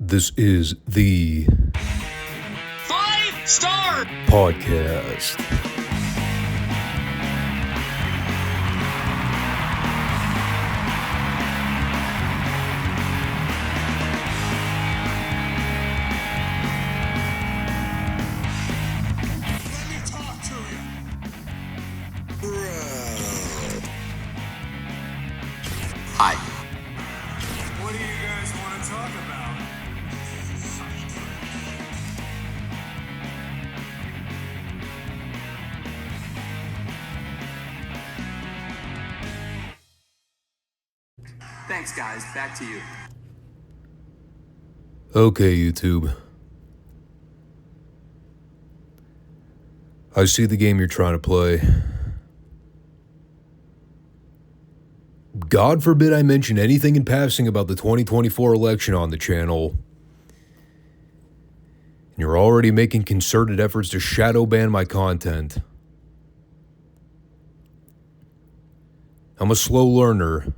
This is the Five Starr Podcast. Let me talk to you. Hi. What do you guys want to talk about? Thanks, guys. Back to you. Okay, YouTube. I see the game you're trying to play. God forbid I mention anything in passing about the 2024 election on the channel. And you're already making concerted efforts to shadow ban my content. I'm a slow learner.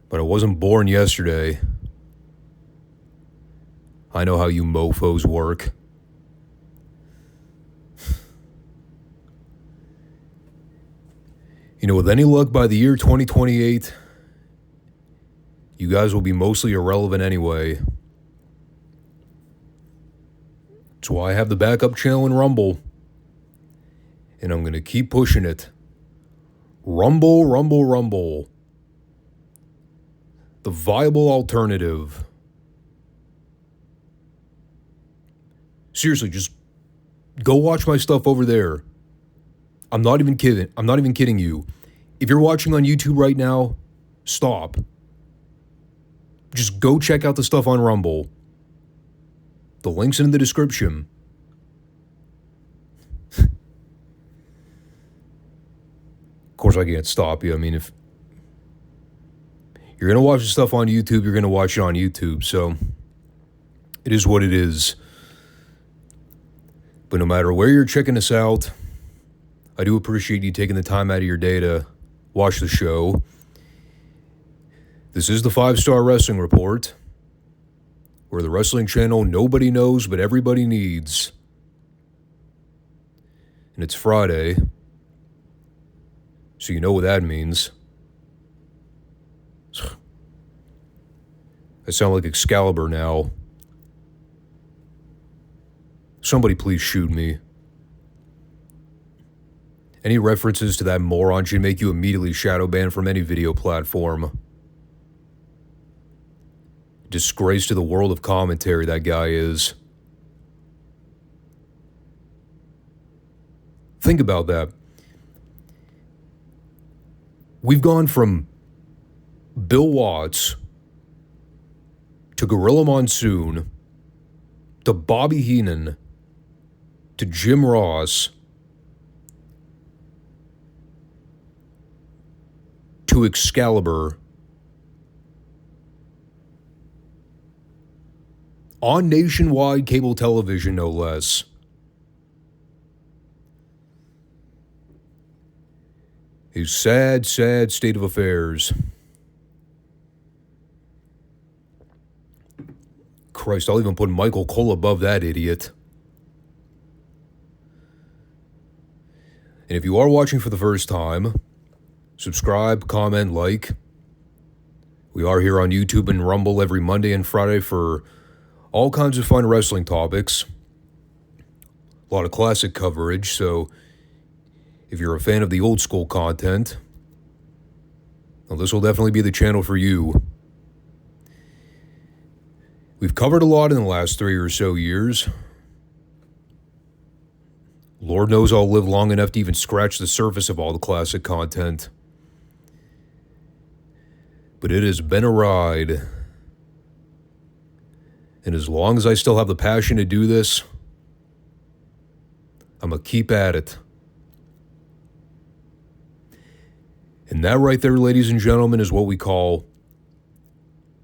But I wasn't born yesterday. I know how you mofos work. You know, with any luck, by the year 2028, you guys will be mostly irrelevant anyway. That's why I have the backup channel in Rumble. And I'm going to keep pushing it. Rumble, Rumble, Rumble. The viable alternative. Seriously, just go watch my stuff over there. I'm not even kidding you. If you're watching on YouTube right now, stop. Just go check out the stuff on Rumble. The link's in the description. Of course, I can't stop you. I mean, if you're going to watch the stuff on YouTube, you're going to watch it on YouTube. So it is what it is. But no matter where you're checking us out, I do appreciate you taking the time out of your day to watch the show. This is the Five Starr Wrestling Report, where the wrestling channel nobody knows but everybody needs. And it's Friday, so you know what that means. I sound like Excalibur now. Somebody please shoot me. Any references to that moron should make you immediately shadow banned from any video platform. Disgrace to the world of commentary, that guy is. Think about that. We've gone from Bill Watts to Gorilla Monsoon to Bobby Heenan to Jim Ross to Excalibur on nationwide cable television, no less. A sad, sad state of affairs. Christ, I'll even put Michael Cole above that idiot. And if you are watching for the first time, subscribe, comment, like. We are here on YouTube and Rumble every Monday and Friday for all kinds of fun wrestling topics. A lot of classic coverage, so if you're a fan of the old school content, well, this will definitely be the channel for you. We've covered a lot in the last 3 or so years. Lord knows I'll live long enough to even scratch the surface of all the classic content. But it has been a ride. And as long as I still have the passion to do this, I'm going to keep at it. And that right there, ladies and gentlemen, is what we call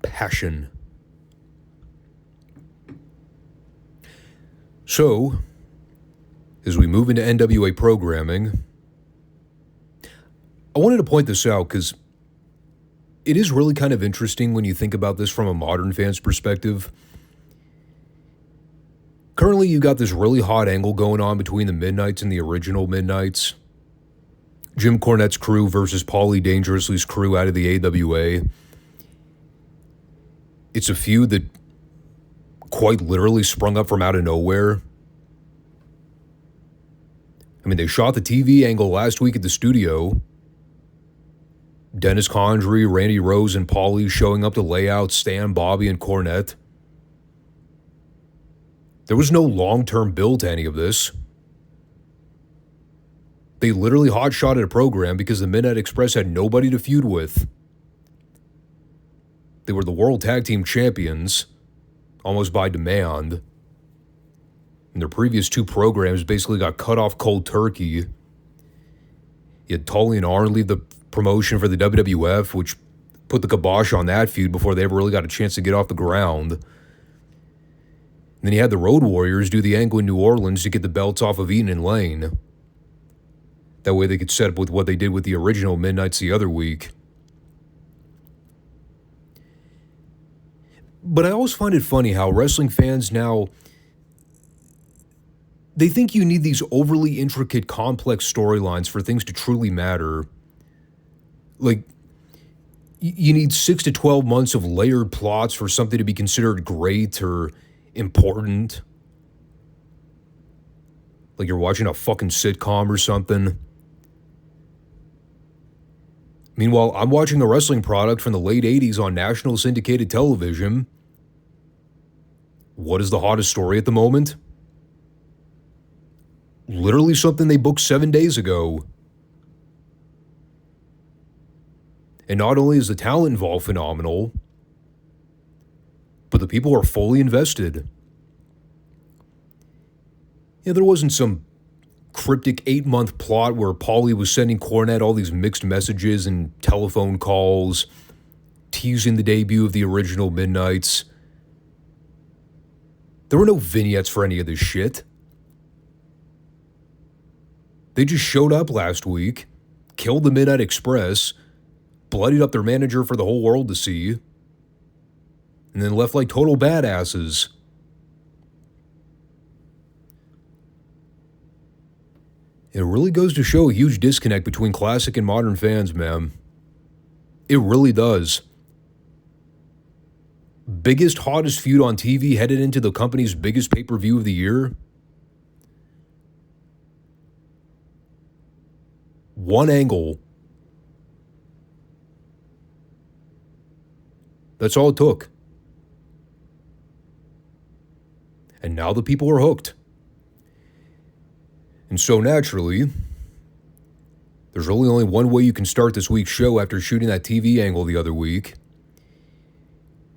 passion. So, as we move into NWA programming, I wanted to point this out because it is really kind of interesting when you think about this from a modern fan's perspective. Currently, you got this really hot angle going on between the Midnights and the original Midnights. Jim Cornette's crew versus Paulie Dangerously's crew out of the AWA. It's a feud that quite literally sprung up from out of nowhere. I mean, they shot the TV angle last week at the studio. Dennis Condrey, Randy Rose, and Paulie showing up to lay out Stan, Bobby, and Cornette. There was no long-term build to any of this. They literally hot-shotted a program because the Midnight Express had nobody to feud with. They were the World Tag Team Champions, almost by demand. And their previous two programs basically got cut off cold turkey. You had Tully and Arn leave the promotion for the WWF, which put the kibosh on that feud before they ever really got a chance to get off the ground. And then you had the Road Warriors do the angle in New Orleans to get the belts off of Eaton and Lane. That way they could set up with what they did with the original Midnights the other week. But I always find it funny how wrestling fans now, they think you need these overly intricate, complex storylines for things to truly matter. Like, you need 6 to 12 months of layered plots for something to be considered great or important. Like you're watching a fucking sitcom or something. Meanwhile, I'm watching a wrestling product from the late 80s on national syndicated television. What is the hottest story at the moment? Literally something they booked 7 days ago. And not only is the talent involved phenomenal, but the people are fully invested. Yeah, there wasn't some cryptic 8-month plot where Paulie was sending Cornette all these mixed messages and telephone calls, teasing the debut of the original Midnights. There were no vignettes for any of this shit. They just showed up last week, killed the Midnight Express, bloodied up their manager for the whole world to see, and then left like total badasses. It really goes to show a huge disconnect between classic and modern fans, man. It really does. Biggest, hottest feud on TV headed into the company's biggest pay-per-view of the year. One angle. That's all it took. And now the people are hooked. And so naturally, there's really only one way you can start this week's show after shooting that TV angle the other week.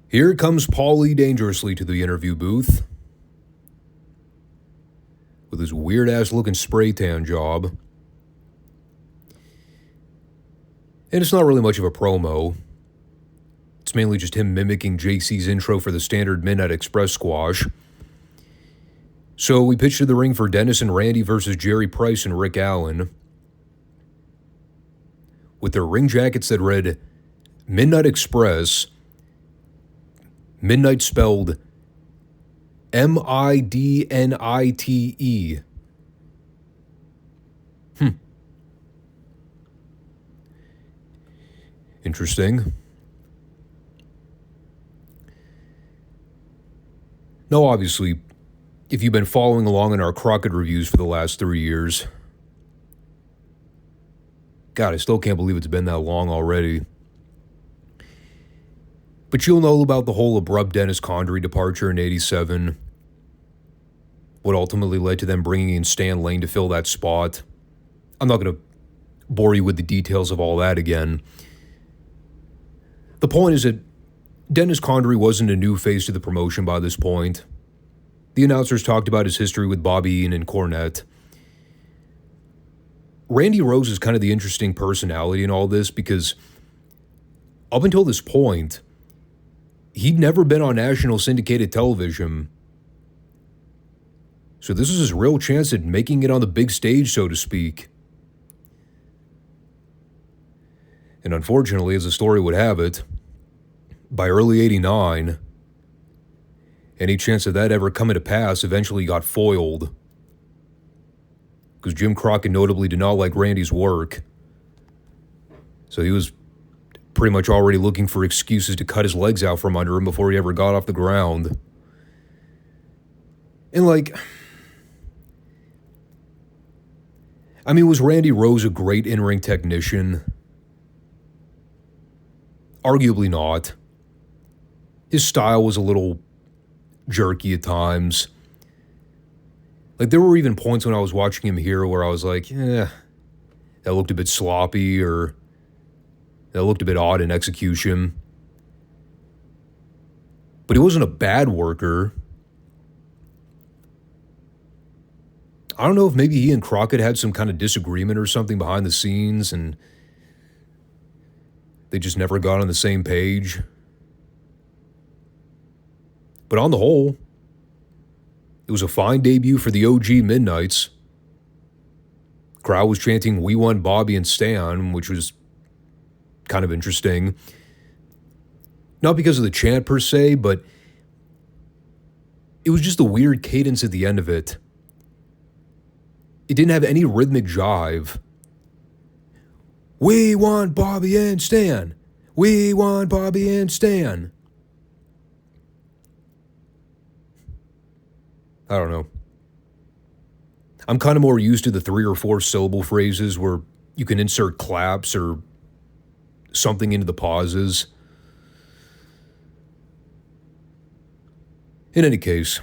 Here comes Paulie Dangerously to the interview booth with his weird-ass looking spray tan job. And it's not really much of a promo. It's mainly just him mimicking JC's intro for the standard Midnight Express squash. So we pitched to the ring for Dennis and Randy versus Jerry Price and Rick Allen, with their ring jackets that read Midnight Express, Midnight spelled Midnighte. Interesting. Now, obviously, if you've been following along in our Crockett reviews for the last 3 years, God, I still can't believe it's been that long already. But you'll know about the whole abrupt Dennis Condrey departure in '87, what ultimately led to them bringing in Stan Lane to fill that spot. I'm not going to bore you with the details of all that again. The point is that Dennis Condrey wasn't a new face to the promotion by this point. The announcers talked about his history with Bobby Eaton and Cornette. Randy Rose is kind of the interesting personality in all this because up until this point, he'd never been on national syndicated television. So this is his real chance at making it on the big stage, so to speak. And unfortunately, as the story would have it, by early 89, any chance of that ever coming to pass eventually got foiled. Because Jim Crockett notably did not like Randy's work. So he was pretty much already looking for excuses to cut his legs out from under him before he ever got off the ground. And was Randy Rose a great in-ring technician? Arguably not. His style was a little jerky at times. There were even points when I was watching him here where I was like, that looked a bit sloppy, or that looked a bit odd in execution. But he wasn't a bad worker. I don't know if maybe he and Crockett had some kind of disagreement or something behind the scenes, and they just never got on the same page. But on the whole, it was a fine debut for the OG Midnights. Crowd was chanting, "We want Bobby and Stan," which was kind of interesting. Not because of the chant per se, but it was just a weird cadence at the end of it. It didn't have any rhythmic jive. "We want Bobby and Stan. We want Bobby and Stan." I don't know. I'm kind of more used to the 3 or 4 syllable phrases where you can insert claps or something into the pauses. In any case,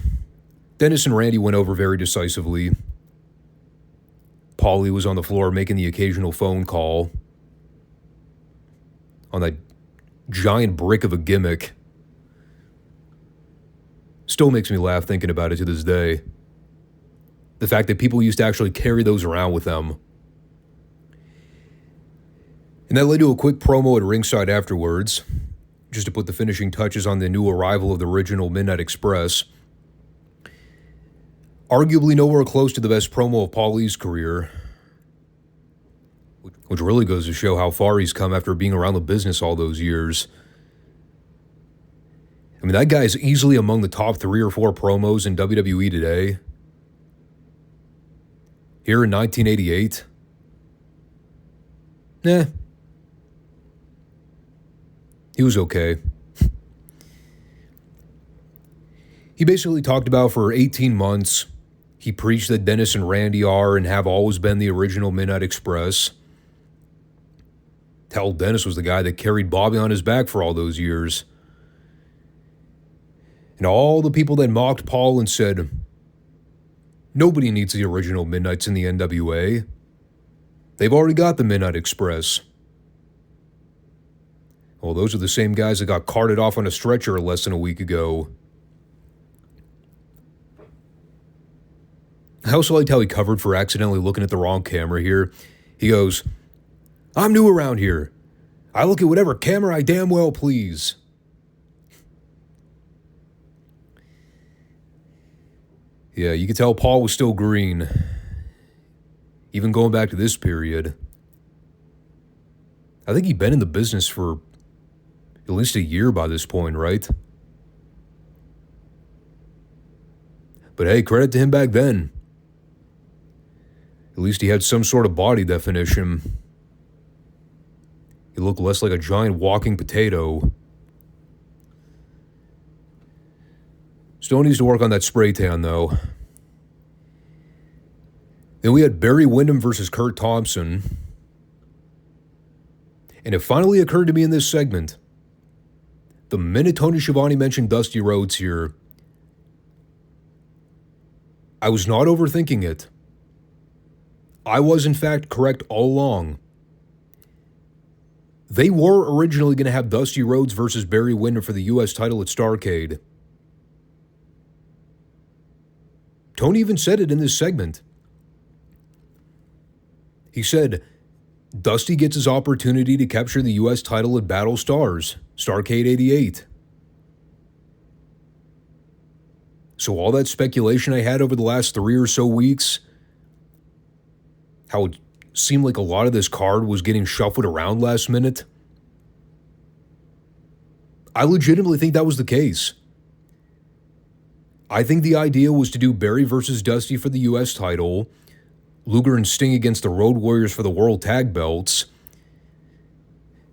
Dennis and Randy went over very decisively. Paulie was on the floor making the occasional phone call on that giant brick of a gimmick. Still makes me laugh thinking about it to this day. The fact that people used to actually carry those around with them. And that led to a quick promo at ringside afterwards, just to put the finishing touches on the new arrival of the original Midnight Express. Arguably nowhere close to the best promo of Paulie's career, which really goes to show how far he's come after being around the business all those years. That guy is easily among the top 3 or 4 promos in WWE today. Here in 1988, he was okay. He basically talked about for 18 months, he preached that Dennis and Randy are and have always been the original Midnight Express. Hell, Dennis was the guy that carried Bobby on his back for all those years. And all the people that mocked Paul and said, "Nobody needs the original Midnights in the NWA. They've already got the Midnight Express." Well, those are the same guys that got carted off on a stretcher less than a week ago. I also liked how he covered for accidentally looking at the wrong camera here. He goes, "I'm new around here. I look at whatever camera I damn well please." Yeah, you could tell Paul was still green, even going back to this period. I think he'd been in the business for at least a year by this point, right? But hey, credit to him back then. At least he had some sort of body definition. He looked less like a giant walking potato. Still needs to work on that spray tan, though. Then we had Barry Windham versus Kurt Thompson. And it finally occurred to me in this segment, the minute Tony Schiavone mentioned Dusty Rhodes here, I was not overthinking it. I was, in fact, correct all along. They were originally going to have Dusty Rhodes versus Barry Windham for the U.S. title at Starrcade. Tony even said it in this segment. He said, Dusty gets his opportunity to capture the U.S. title at Battle Stars, Starrcade 88. So all that speculation I had over the last 3 or so weeks, how it seemed like a lot of this card was getting shuffled around last minute, I legitimately think that was the case. I think the idea was to do Barry versus Dusty for the U.S. title, Luger and Sting against the Road Warriors for the World Tag Belts,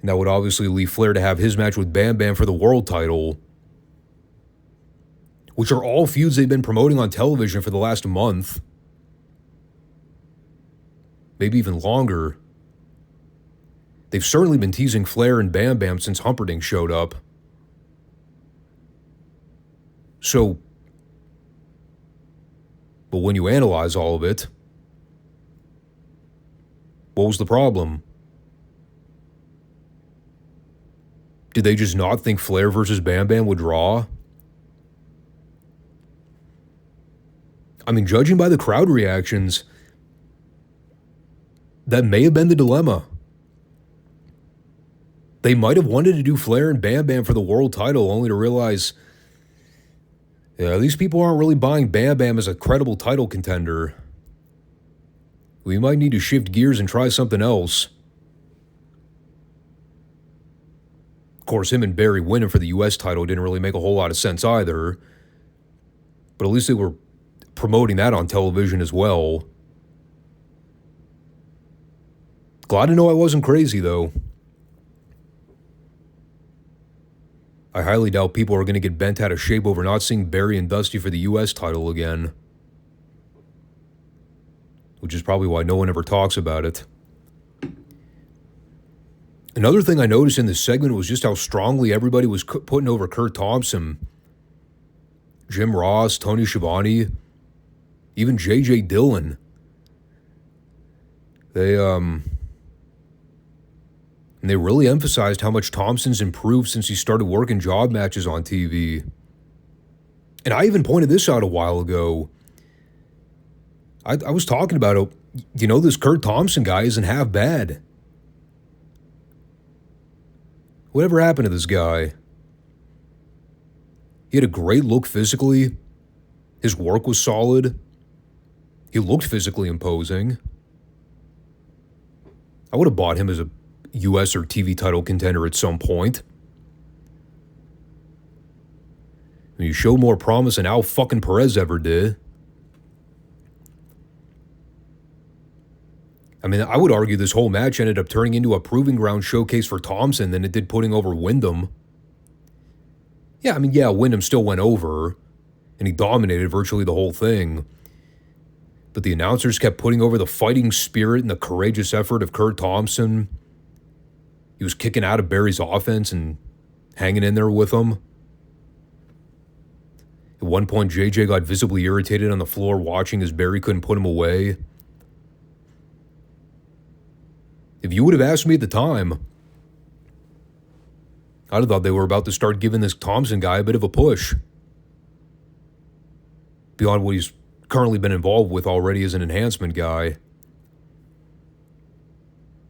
and that would obviously leave Flair to have his match with Bam Bam for the World title, which are all feuds they've been promoting on television for the last month. Maybe even longer. They've certainly been teasing Flair and Bam Bam since Humperdinck showed up. So, but when you analyze all of it, what was the problem? Did they just not think Flair versus Bam Bam would draw? I mean, judging by the crowd reactions, that may have been the dilemma. They might have wanted to do Flair and Bam Bam for the world title, only to realize, yeah, these people aren't really buying Bam Bam as a credible title contender. We might need to shift gears and try something else. Of course, him and Barry winning for the U.S. title didn't really make a whole lot of sense either. But at least they were promoting that on television as well. Glad to know I wasn't crazy, though. I highly doubt people are going to get bent out of shape over not seeing Barry and Dusty for the U.S. title again. Which is probably why no one ever talks about it. Another thing I noticed in this segment was just how strongly everybody was putting over Kurt Thompson. Jim Ross, Tony Schiavone, even J.J. Dillon. And they really emphasized how much Thompson's improved since he started working job matches on TV. And I even pointed this out a while ago. I was talking about it. You know, this Kurt Thompson guy isn't half bad. Whatever happened to this guy? He had a great look physically. His work was solid. He looked physically imposing. I would have bought him as a U.S. or TV title contender at some point. I mean, you showed more promise than Al fucking Perez ever did. I mean, I would argue this whole match ended up turning into a proving ground showcase for Thompson than it did putting over Wyndham. Yeah, I mean, yeah, Wyndham still went over, and he dominated virtually the whole thing. But the announcers kept putting over the fighting spirit and the courageous effort of Kurt Thompson. He was kicking out of Barry's offense and hanging in there with him. At one point, JJ got visibly irritated on the floor watching as Barry couldn't put him away. If you would have asked me at the time, I'd have thought they were about to start giving this Thompson guy a bit of a push. Beyond what he's currently been involved with already as an enhancement guy.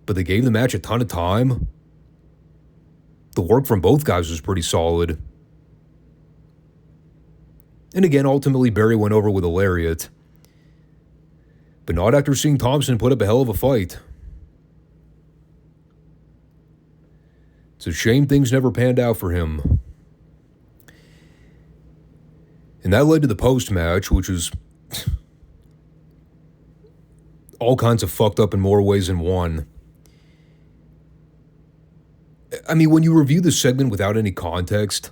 But they gave the match a ton of time. The work from both guys was pretty solid. And again, ultimately, Barry went over with a lariat. But not after seeing Thompson put up a hell of a fight. It's a shame things never panned out for him. And that led to the post-match, which was all kinds of fucked up in more ways than one. I mean, when you review this segment without any context,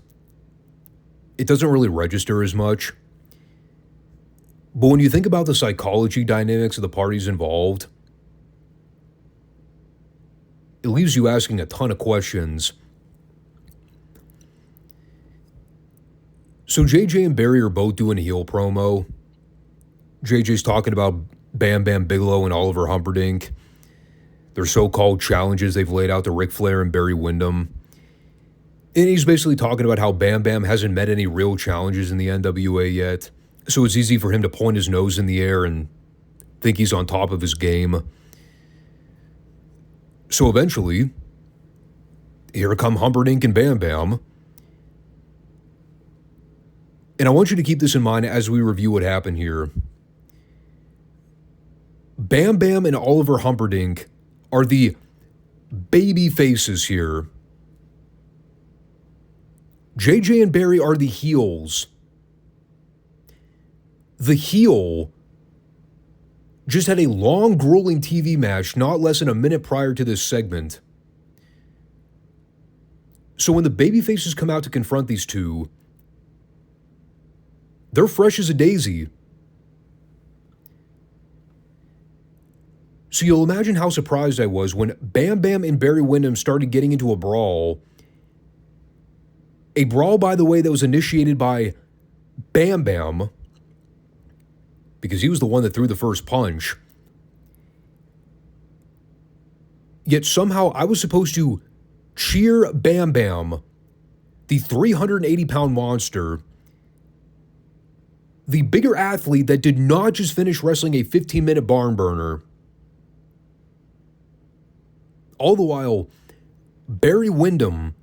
it doesn't really register as much. But when you think about the psychology dynamics of the parties involved, it leaves you asking a ton of questions. So JJ and Barry are both doing a heel promo. JJ's talking about Bam Bam Bigelow and Oliver Humperdinck, their so-called challenges they've laid out to Ric Flair and Barry Windham. And he's basically talking about how Bam Bam hasn't met any real challenges in the NWA yet, so it's easy for him to point his nose in the air and think he's on top of his game. So eventually, here come Humperdinck and Bam Bam. And I want you to keep this in mind as we review what happened here. Bam Bam and Oliver Humperdinck are the baby faces here. JJ and Barry are the heels. The heel just had a long, grueling TV match not less than a minute prior to this segment. So when the babyfaces come out to confront these two, they're fresh as a daisy. So you'll imagine how surprised I was when Bam Bam and Barry Windham started getting into a brawl. A brawl, by the way, that was initiated by Bam Bam, because he was the one that threw the first punch. Yet somehow I was supposed to cheer Bam Bam, the 380-pound monster, the bigger athlete that did not just finish wrestling a 15-minute barn burner. All the while, Barry Windham,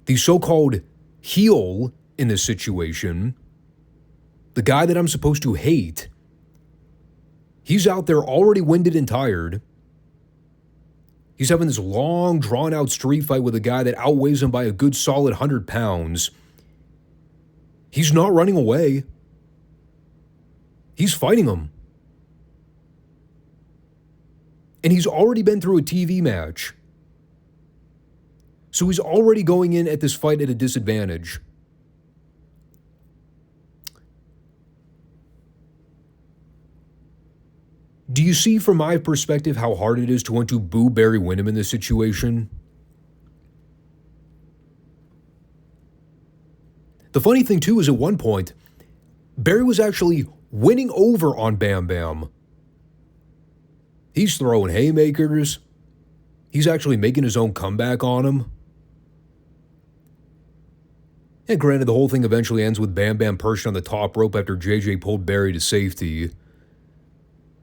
the so-called heel in this situation, the guy that I'm supposed to hate, he's out there already winded and tired. He's having this long, drawn-out street fight with a guy that outweighs him by a good solid 100 pounds. He's not running away. He's fighting him. And he's already been through a TV match. So he's already going in at this fight at a disadvantage. Do you see from my perspective how hard it is to want to boo Barry Windham in this situation? The funny thing too is at one point, Barry was actually winning over on Bam Bam. He's throwing haymakers. He's actually making his own comeback on him. And granted, the whole thing eventually ends with Bam Bam perched on the top rope after JJ pulled Barry to safety,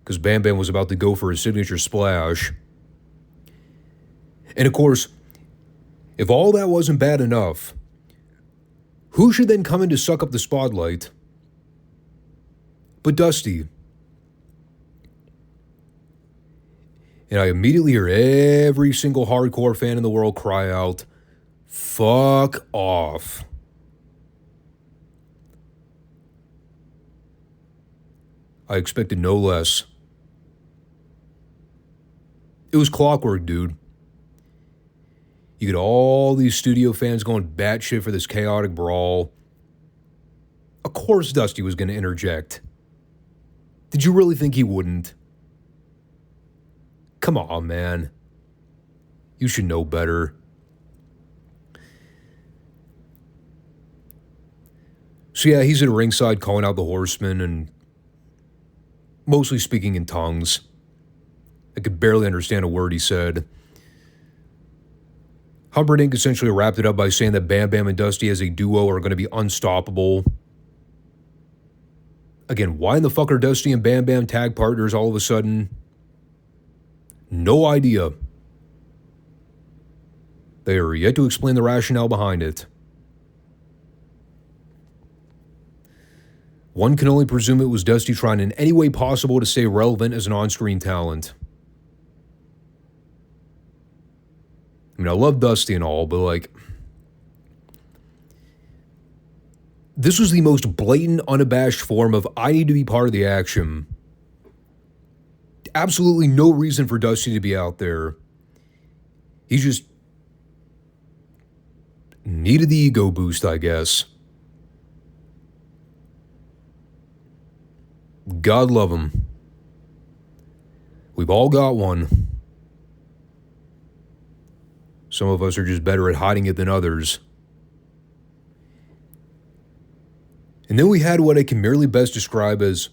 because Bam Bam was about to go for his signature splash. And of course, if all that wasn't bad enough, who should then come in to suck up the spotlight but Dusty? And I immediately hear every single hardcore fan in the world cry out, "Fuck off." I expected no less. It was clockwork, dude. You get all these studio fans going batshit for this chaotic brawl. Of course Dusty was going to interject. Did you really think he wouldn't? Come on, man. You should know better. So yeah, he's at ringside calling out the Horsemen and mostly speaking in tongues. I could barely understand a word he said. Humperdinck essentially wrapped it up by saying that Bam Bam and Dusty as a duo are going to be unstoppable. Again, why in the fuck are Dusty and Bam Bam tag partners all of a sudden? No idea. They are yet to explain the rationale behind it. One can only presume it was Dusty trying in any way possible to stay relevant as an on-screen talent. I mean, I love Dusty and all, but like, this was the most blatant, unabashed form of I need to be part of the action. Absolutely no reason for Dusty to be out there. He just needed the ego boost, I guess. God love him. We've all got one. Some of us are just better at hiding it than others. And then we had what I can merely best describe as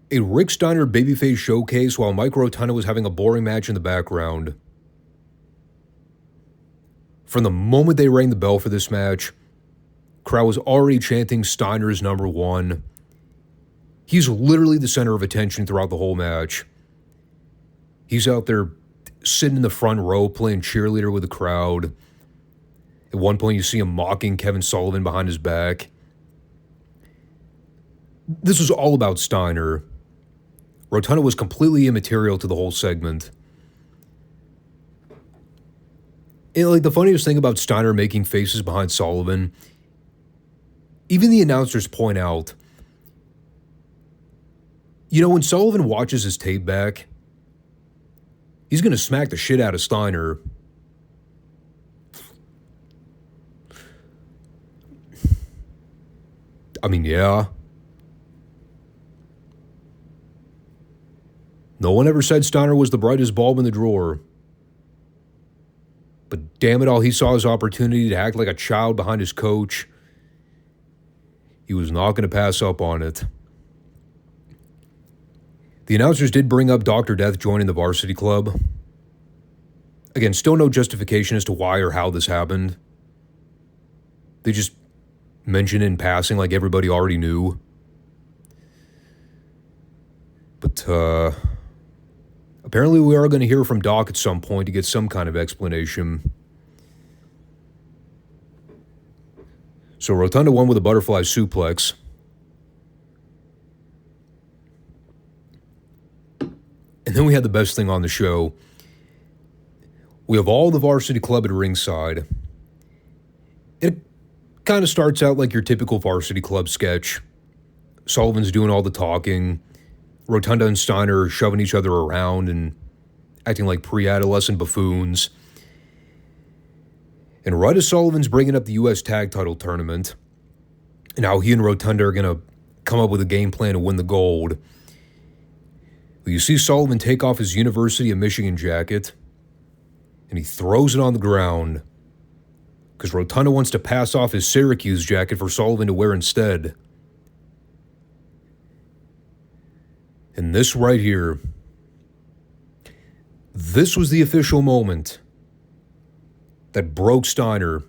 a Rick Steiner babyface showcase while Mike Rotunda was having a boring match in the background. From the moment they rang the bell for this match, crowd was already chanting Steiner's number one. He's literally the center of attention throughout the whole match. He's out there sitting in the front row playing cheerleader with the crowd. At one point you see him mocking Kevin Sullivan behind his back. This was all about Steiner. Rotunda was completely immaterial to the whole segment. And like the funniest thing about Steiner making faces behind Sullivan, even the announcers point out, you know, when Sullivan watches his tape back, he's going to smack the shit out of Steiner. I mean, yeah. No one ever said Steiner was the brightest bulb in the drawer. But damn it all, he saw his opportunity to act like a child behind his coach. He was not going to pass up on it. The announcers did bring up Dr. Death joining the Varsity Club. Again, still no justification as to why or how this happened. They just mentioned it in passing like everybody already knew. But, apparently we are going to hear from Doc at some point to get some kind of explanation. So Rotunda won with a butterfly suplex. And then we had the best thing on the show. We have all the Varsity Club at ringside. It kind of starts out like your typical Varsity Club sketch. Sullivan's doing all the talking. Rotunda and Steiner are shoving each other around and acting like pre-adolescent buffoons. And right as Sullivan's bringing up the U.S. Tag Title Tournament, and how he and Rotunda are going to come up with a game plan to win the gold, you see Sullivan take off his University of Michigan jacket, and he throws it on the ground, because Rotunda wants to pass off his Syracuse jacket for Sullivan to wear instead. And this right here, this was the official moment that broke Steiner.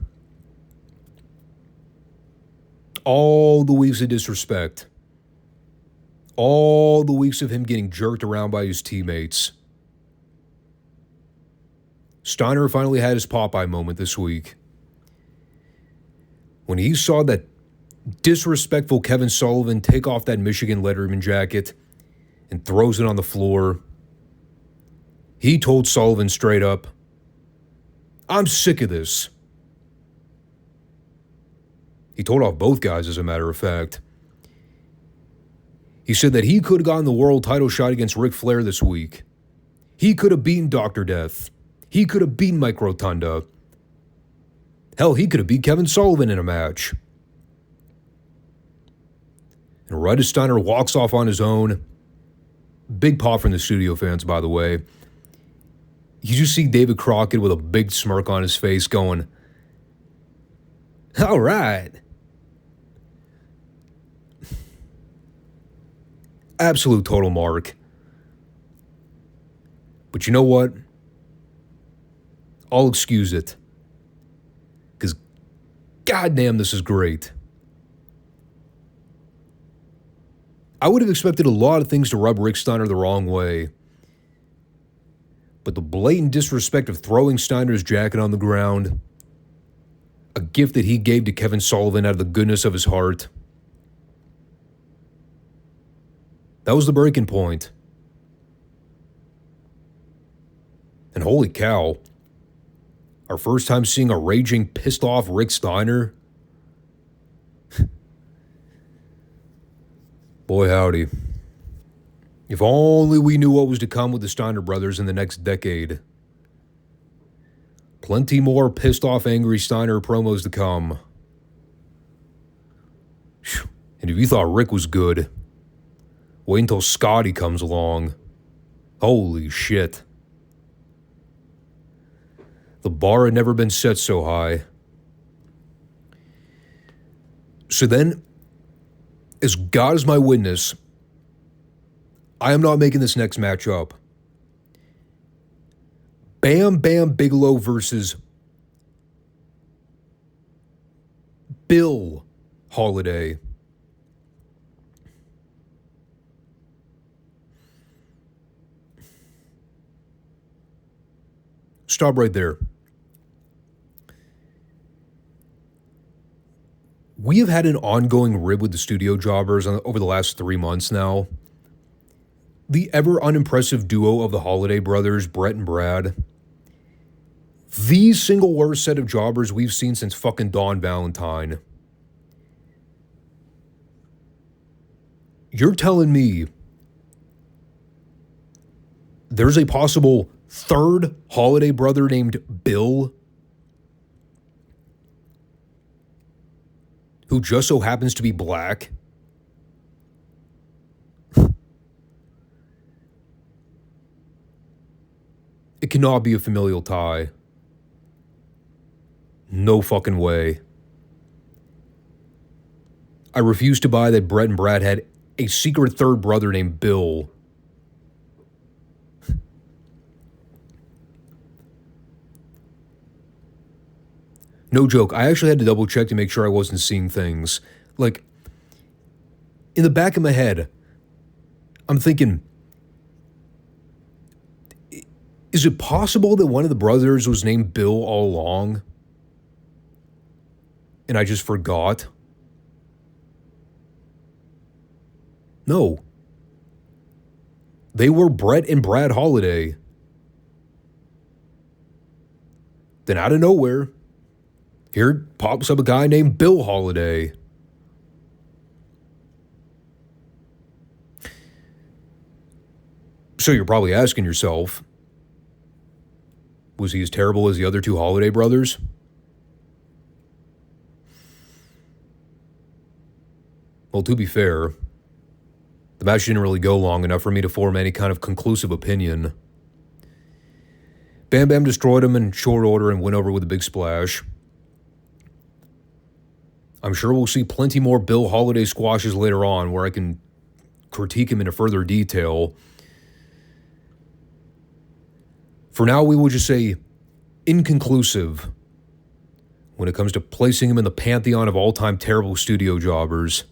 All the weeks of disrespect, all the weeks of him getting jerked around by his teammates. Steiner finally had his Popeye moment this week. When he saw that disrespectful Kevin Sullivan take off that Michigan Letterman jacket and throws it on the floor, he told Sullivan straight up, "I'm sick of this." He told off both guys, as a matter of fact. He said that he could have gotten the world title shot against Ric Flair this week. He could have beaten Dr. Death. He could have beaten Mike Rotunda. Hell, he could have beat Kevin Sullivan in a match. And right as Steiner walks off on his own, big pop from the studio fans, by the way, you just see David Crockett with a big smirk on his face going, "All right." Absolute total mark. But you know what? I'll excuse it. Because goddamn, this is great. I would have expected a lot of things to rub Rick Steiner the wrong way. But the blatant disrespect of throwing Steiner's jacket on the ground, a gift that he gave to Kevin Sullivan out of the goodness of his heart, that was the breaking point. And holy cow, our first time seeing a raging, pissed off Rick Steiner. Boy howdy. If only we knew what was to come with the Steiner brothers in the next decade. Plenty more pissed off, angry Steiner promos to come. And if you thought Rick was good, wait until Scotty comes along. Holy shit. The bar had never been set so high. So then, as God is my witness, I am not making this next match up. Bam Bam Bigelow versus Bill Holiday. Stop right there. We have had an ongoing rib with the studio jobbers over the last 3 months now. The ever unimpressive duo of the Holiday brothers, Brett and Brad. the single worst set of jobbers we've seen since fucking Don Valentine. You're telling me there's a possible third Holiday brother named Bill who just so happens to be black? It cannot be a familial tie. No fucking way. I refuse to buy that Brett and Brad had a secret third brother named Bill. No joke, I actually had to double check to make sure I wasn't seeing things. Like, in the back of my head, I'm thinking, is it possible that one of the brothers was named Bill all along? And I just forgot? No. They were Brett and Brad Holiday. Then out of nowhere, here pops up a guy named Bill Holiday. So you're probably asking yourself, was he as terrible as the other two Holiday brothers? Well, to be fair, the match didn't really go long enough for me to form any kind of conclusive opinion. Bam Bam destroyed him in short order and went over with a big splash. I'm sure we'll see plenty more Bill Holiday squashes later on where I can critique him in further detail. For now, we will just say inconclusive when it comes to placing him in the pantheon of all-time terrible studio jobbers.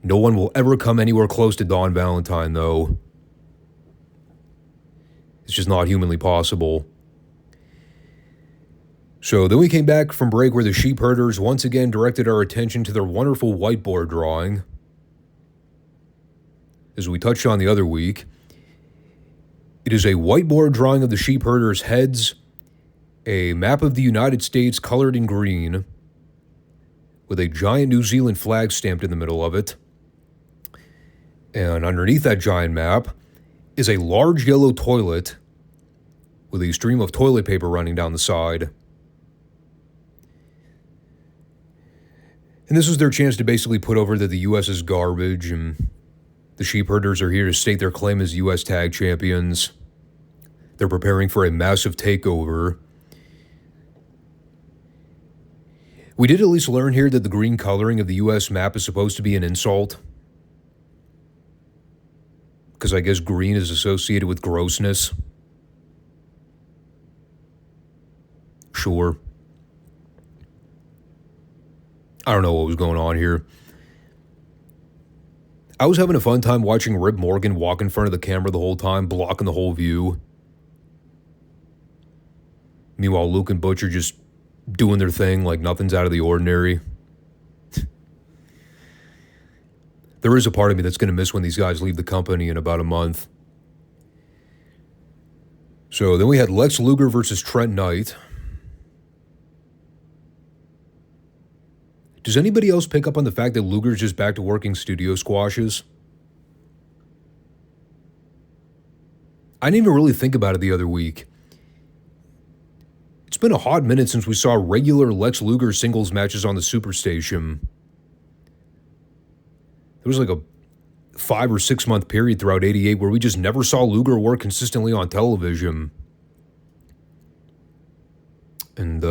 No one will ever come anywhere close to Don Valentine, though. It's just not humanly possible. So then we came back from break where the sheep herders once again directed our attention to their wonderful whiteboard drawing. As we touched on the other week, it is a whiteboard drawing of the sheep herders' heads, a map of the United States colored in green, with a giant New Zealand flag stamped in the middle of it. And underneath that giant map is a large yellow toilet with a stream of toilet paper running down the side. And this was their chance to basically put over that the U.S. is garbage and the sheep herders are here to state their claim as U.S. tag champions. They're preparing for a massive takeover. We did at least learn here that the green coloring of the U.S. map is supposed to be an insult. Because I guess green is associated with grossness. Sure. I don't know what was going on here. I was having a fun time watching Rip Morgan walk in front of the camera the whole time, blocking the whole view. Meanwhile, Luke and Butcher just doing their thing like nothing's out of the ordinary. There is a part of me that's going to miss when these guys leave the company in about a month. So then we had Lex Luger versus Trent Knight. Does anybody else pick up on the fact that Luger's just back to working studio squashes? I didn't even really think about it the other week. It's been a hot minute since we saw regular Lex Luger singles matches on the Superstation. There was like a 5 or 6 month period throughout '88 where we just never saw Luger work consistently on television. And,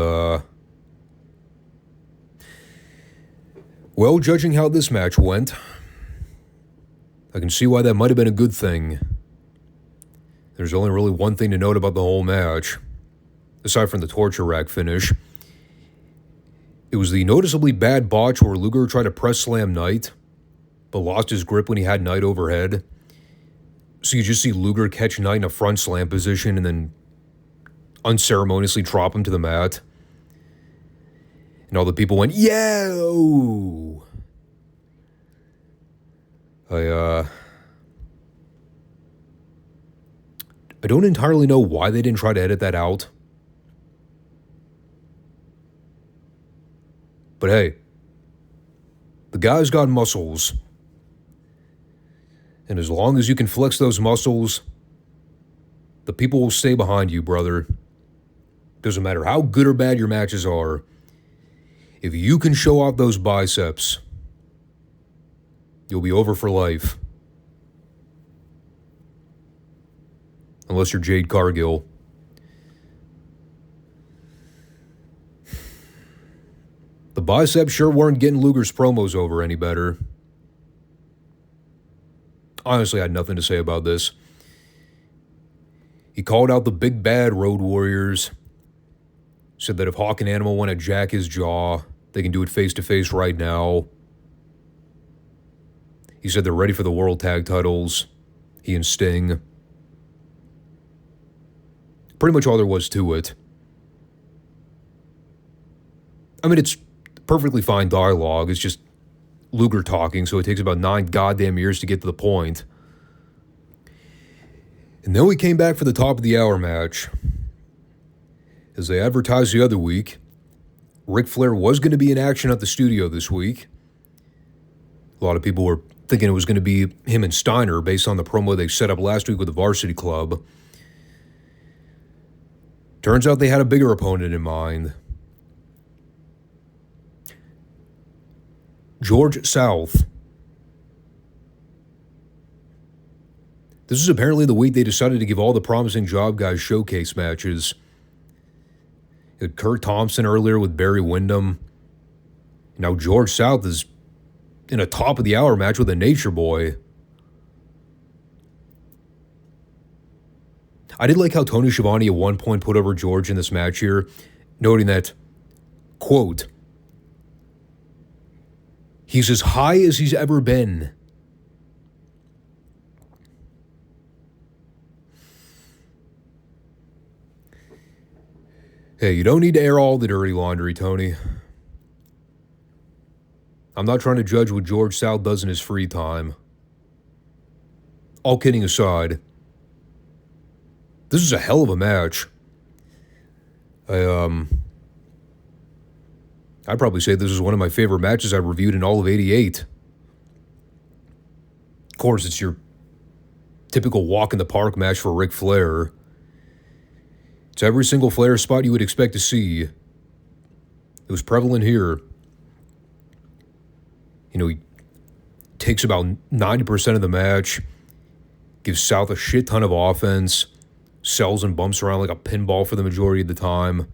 well, judging how this match went, I can see why that might have been a good thing. There's only really one thing to note about the whole match, aside from the torture rack finish. It was the noticeably bad botch where Luger tried to press slam Knight, but lost his grip when he had Knight overhead. So you just see Luger catch Knight in a front slam position and then unceremoniously drop him to the mat. And all the people went, yeah! I don't entirely know why they didn't try to edit that out. But hey, the guy's got muscles. And as long as you can flex those muscles, the people will stay behind you, brother. Doesn't matter how good or bad your matches are. If you can show off those biceps, you'll be over for life. Unless you're Jade Cargill. The biceps sure weren't getting Luger's promos over any better. Honestly, I had nothing to say about this. He called out the big bad Road Warriors. Said that if Hawk and Animal want to jack his jaw, they can do it face to face right now. He said they're ready for the World Tag Titles. He and Sting. Pretty much all there was to it. I mean, it's perfectly fine dialogue. It's just Luger talking, so it takes about 9 goddamn years to get to the point. And then we came back for the top of the hour match. As they advertised the other week, Ric Flair was going to be in action at the studio this week. A lot of people were thinking it was going to be him and Steiner based on the promo they set up last week with the Varsity Club. Turns out they had a bigger opponent in mind. George South. This is apparently the week they decided to give all the promising job guys showcase matches. You had Kurt Thompson earlier with Barry Windham. Now George South is in a top of the hour match with a Nature Boy. I did like how Tony Schiavone at one point put over George in this match here, noting that, quote, he's as high as he's ever been. Hey, you don't need to air all the dirty laundry, Tony. I'm not trying to judge what George South does in his free time. All kidding aside, this is a hell of a match. I'd probably say this is one of my favorite matches I reviewed in all of '88. Of course, it's your typical walk in the park match for Ric Flair. It's every single Flair spot you would expect to see. It was prevalent here. You know, he takes about 90% of the match, gives South a shit ton of offense, sells and bumps around like a pinball for the majority of the time.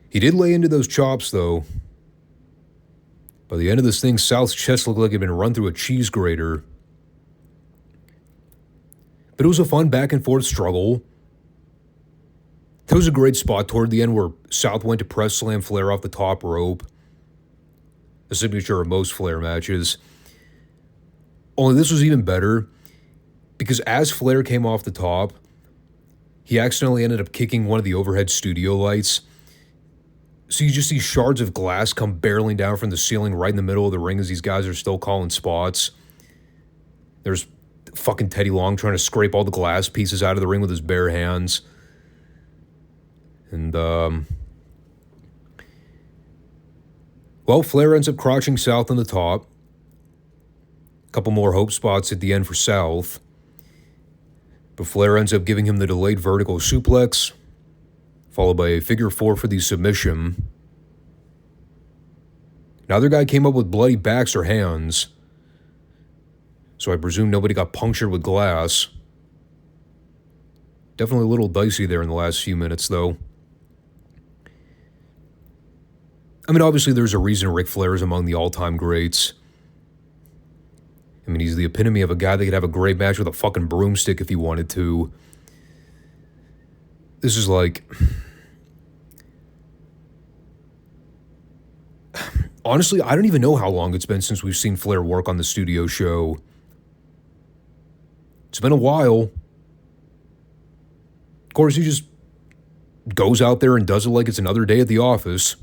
He did lay into those chops, though. By the end of this thing, South's chest looked like it had been run through a cheese grater. But it was a fun back-and-forth struggle. There was a great spot toward the end where South went to press slam Flair off the top rope. A signature of most Flair matches. Only this was even better, because as Flair came off the top, he accidentally ended up kicking one of the overhead studio lights. So you just see shards of glass come barreling down from the ceiling right in the middle of the ring as these guys are still calling spots. There's fucking Teddy Long trying to scrape all the glass pieces out of the ring with his bare hands. And, well, Flair ends up crotching South on the top. A couple more hope spots at the end for South. But Flair ends up giving him the delayed vertical suplex, followed by a figure four for the submission. Another guy came up with bloody backs or hands, so I presume nobody got punctured with glass. Definitely a little dicey there in the last few minutes, though. I mean, obviously there's a reason Ric Flair is among the all-time greats. I mean, he's the epitome of a guy that could have a great match with a fucking broomstick if he wanted to. This is like... Honestly, I don't even know how long it's been since we've seen Flair work on the studio show. It's been a while. Of course, he just goes out there and does it like it's another day at the office.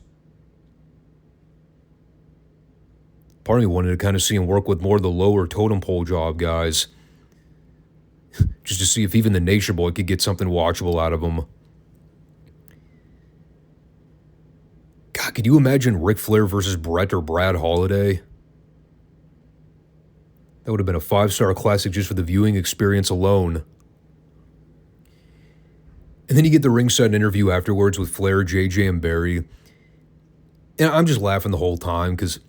Part of me wanted to kind of see him work with more of the lower totem pole job guys. just to see if even the Nation Boy could get something watchable out of him. God, could you imagine Ric Flair versus Brett or Brad Holiday? That would have been a 5-star classic just for the viewing experience alone. And then you get the ringside interview afterwards with Flair, JJ, and Barry. And I'm just laughing the whole time because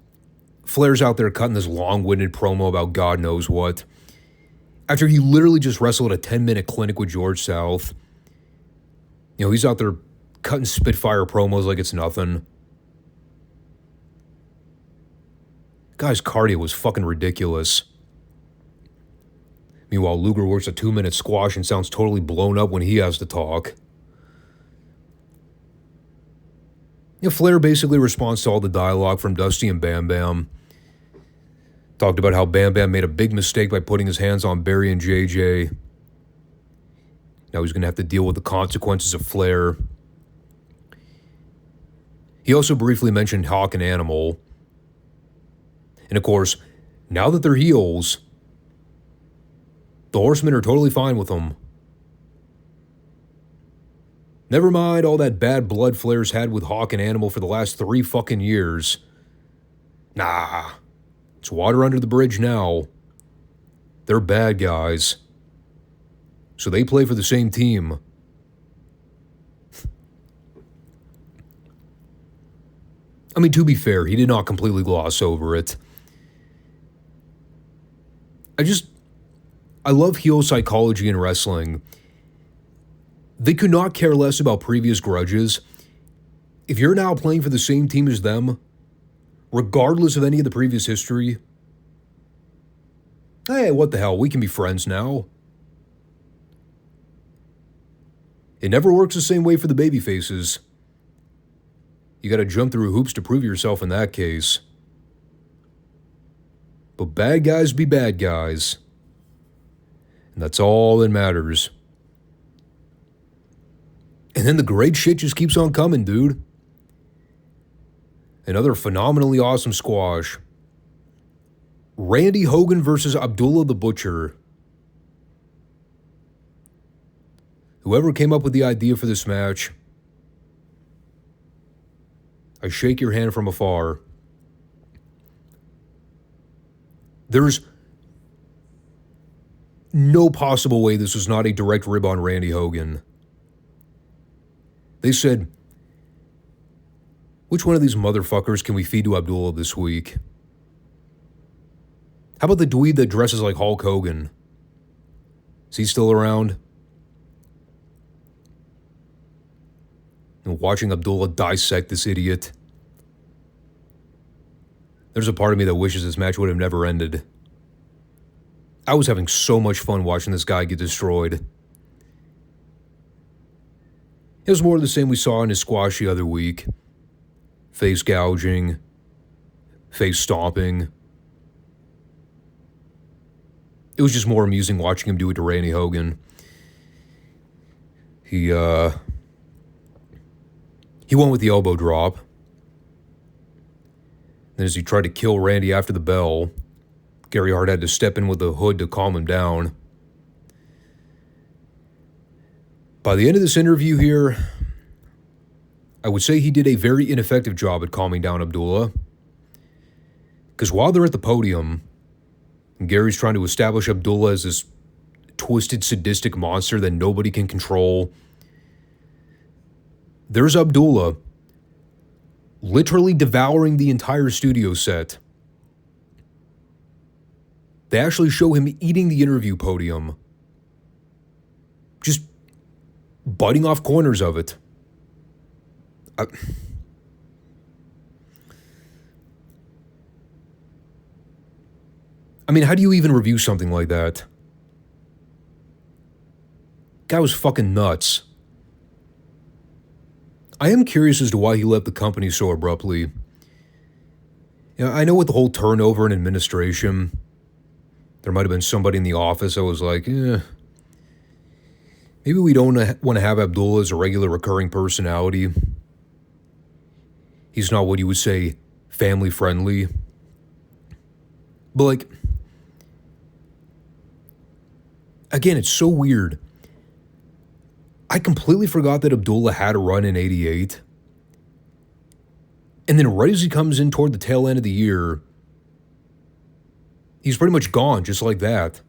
Flair's out there cutting this long-winded promo about God knows what. After he literally just wrestled a 10-minute clinic with George South. You know, he's out there cutting Spitfire promos like it's nothing. Guy's cardio was fucking ridiculous. Meanwhile, Luger works a 2-minute squash and sounds totally blown up when he has to talk. You know, Flair basically responds to all the dialogue from Dusty and Bam Bam. Talked about how Bam Bam made a big mistake by putting his hands on Barry and JJ. Now he's going to have to deal with the consequences of Flair. He also briefly mentioned Hawk and Animal. And of course, now that they're heels, the Horsemen are totally fine with them. Never mind all that bad blood Flair's had with Hawk and Animal for the last 3 fucking years. Nah, it's water under the bridge now. They're bad guys. So they play for the same team. I mean, to be fair, he did not completely gloss over it. I love heel psychology in wrestling. They could not care less about previous grudges. If you're now playing for the same team as them, regardless of any of the previous history, hey, what the hell, we can be friends now. It never works the same way for the babyfaces. You gotta jump through hoops to prove yourself in that case. But bad guys be bad guys. And that's all that matters. And then the great shit just keeps on coming, dude. Another phenomenally awesome squash. Randy Hogan versus Abdullah the Butcher. Whoever came up with the idea for this match, I shake your hand from afar. There's no possible way this was not a direct rib on Randy Hogan. They said, which one of these motherfuckers can we feed to Abdullah this week? How about the dweeb that dresses like Hulk Hogan? Is he still around? And watching Abdullah dissect this idiot. There's a part of me that wishes this match would have never ended. I was having so much fun watching this guy get destroyed. It was more of the same we saw in his squash the other week. Face gouging. Face stomping. It was just more amusing watching him do it to Randy Hogan. He went with the elbow drop. Then as he tried to kill Randy after the bell, Gary Hart had to step in with the hood to calm him down. By the end of this interview here, I would say he did a very ineffective job at calming down Abdullah. Because while they're at the podium, and Gary's trying to establish Abdullah as this twisted, sadistic monster that nobody can control, there's Abdullah literally devouring the entire studio set. They actually show him eating the interview podium. Just biting off corners of it. I mean, how do you even review something like that? Guy was fucking nuts. I am curious as to why he left the company so abruptly. You know, I know with the whole turnover in administration, there might have been somebody in the office that was like, maybe we don't want to have Abdullah as a regular recurring personality. He's not what you would say family friendly. But like, Again, it's so weird. I completely forgot that Abdullah had a run in 88. And then right as he comes in toward the tail end of the year, he's pretty much gone just like that.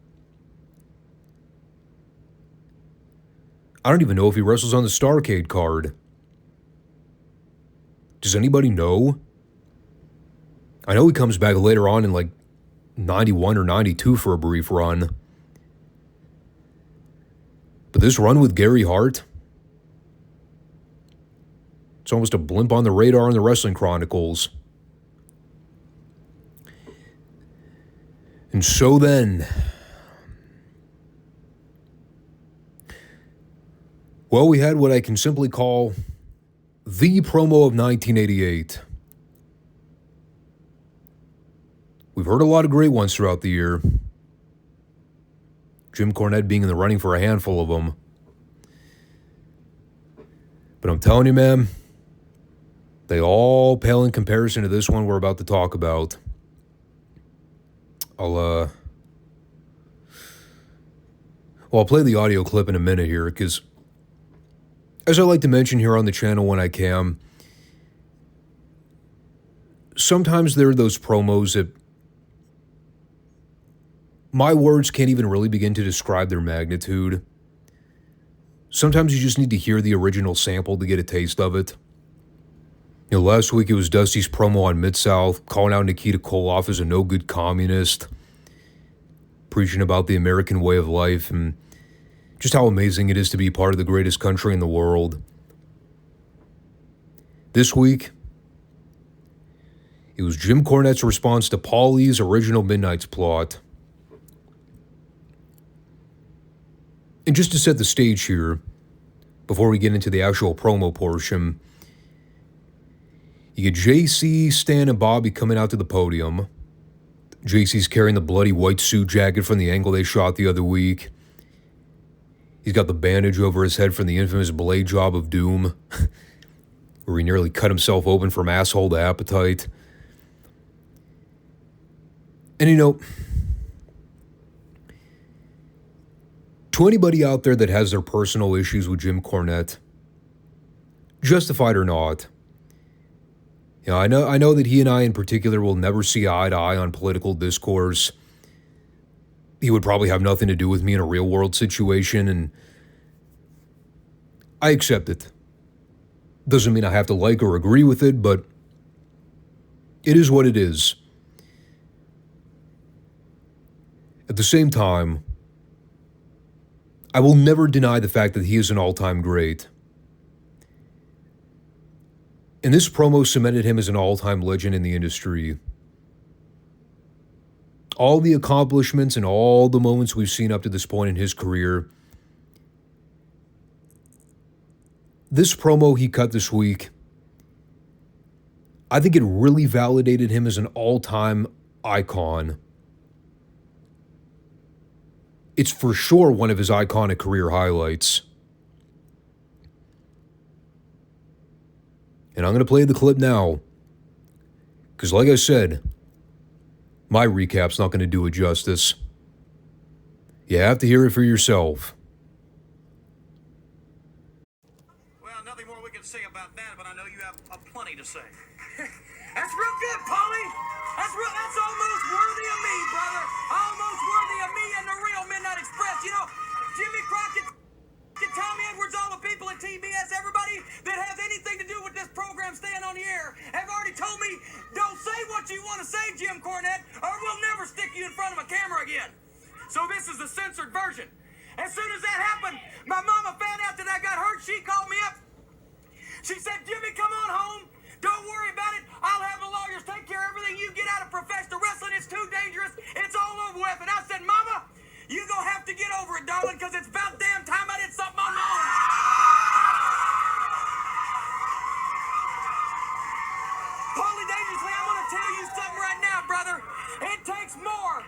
I don't even know if he wrestles on the Starrcade card. Does anybody know? I know he comes back later on in like 91 or 92 for a brief run. But this run with Gary Hart, it's almost a blimp on the radar in the Wrestling Chronicles. And so then, well, we had what I can simply call the promo of 1988. We've heard a lot of great ones throughout the year. Jim Cornette being in the running for a handful of them. But I'm telling you, man, they all pale in comparison to this one we're about to talk about. I'll play the audio clip in a minute here, because as I like to mention here on the channel when I can, sometimes there are those promos that my words can't even really begin to describe their magnitude. Sometimes you just need to hear the original sample to get a taste of it. You know, last week it was Dusty's promo on Midsouth, calling out Nikita Koloff as a no-good communist, preaching about the American way of life, and just how amazing it is to be part of the greatest country in the world. This week, it was Jim Cornette's response to Paulie's original Midnight's plot. And just to set the stage here, before we get into the actual promo portion, you get JC, Stan, and Bobby coming out to the podium. JC's carrying the bloody white suit jacket from the angle they shot the other week. He's got the bandage over his head from the infamous blade job of Doom, where he nearly cut himself open from asshole to appetite. And you know, to anybody out there that has their personal issues with Jim Cornette, justified or not, you know, I know that he and I in particular will never see eye to eye on political discourse. He would probably have nothing to do with me in a real world situation, and I accept it. Doesn't mean I have to like or agree with it, but it is what it is. At the same time, I will never deny the fact that he is an all-time great. And this promo cemented him as an all-time legend in the industry. All the accomplishments and all the moments we've seen up to this point in his career, this promo he cut this week, I think it really validated him as an all-time icon. It's for sure one of his iconic career highlights. And I'm going to play the clip now, because like I said, my recap's not going to do it justice. You have to hear it for yourself. Well, nothing more we can say about that, but I know you have plenty to say. That's real good, Paulie. That's almost worthy of me, brother. Almost worthy of me and the real Midnight Express. You know, Jimmy Crockett, Tommy Edwards, all the people at TBS, everybody that has anything to do with this program staying on the air, have already told me, don't say what you want to say, Jim Cornette, or we'll never stick you in front of a camera again. So this is the censored version. As soon as that happened, my mama found out that I got hurt. She called me up. She said, Jimmy, come on home. Don't worry about it. I'll have the lawyers take care of everything. You get out of professional wrestling. It's too dangerous. It's all over with. And I said, Mama, you gonna have to get over it, darling, because it's about damn time I did something on my own. Paulie Dangerously, I'm gonna tell you something right now, brother. It takes more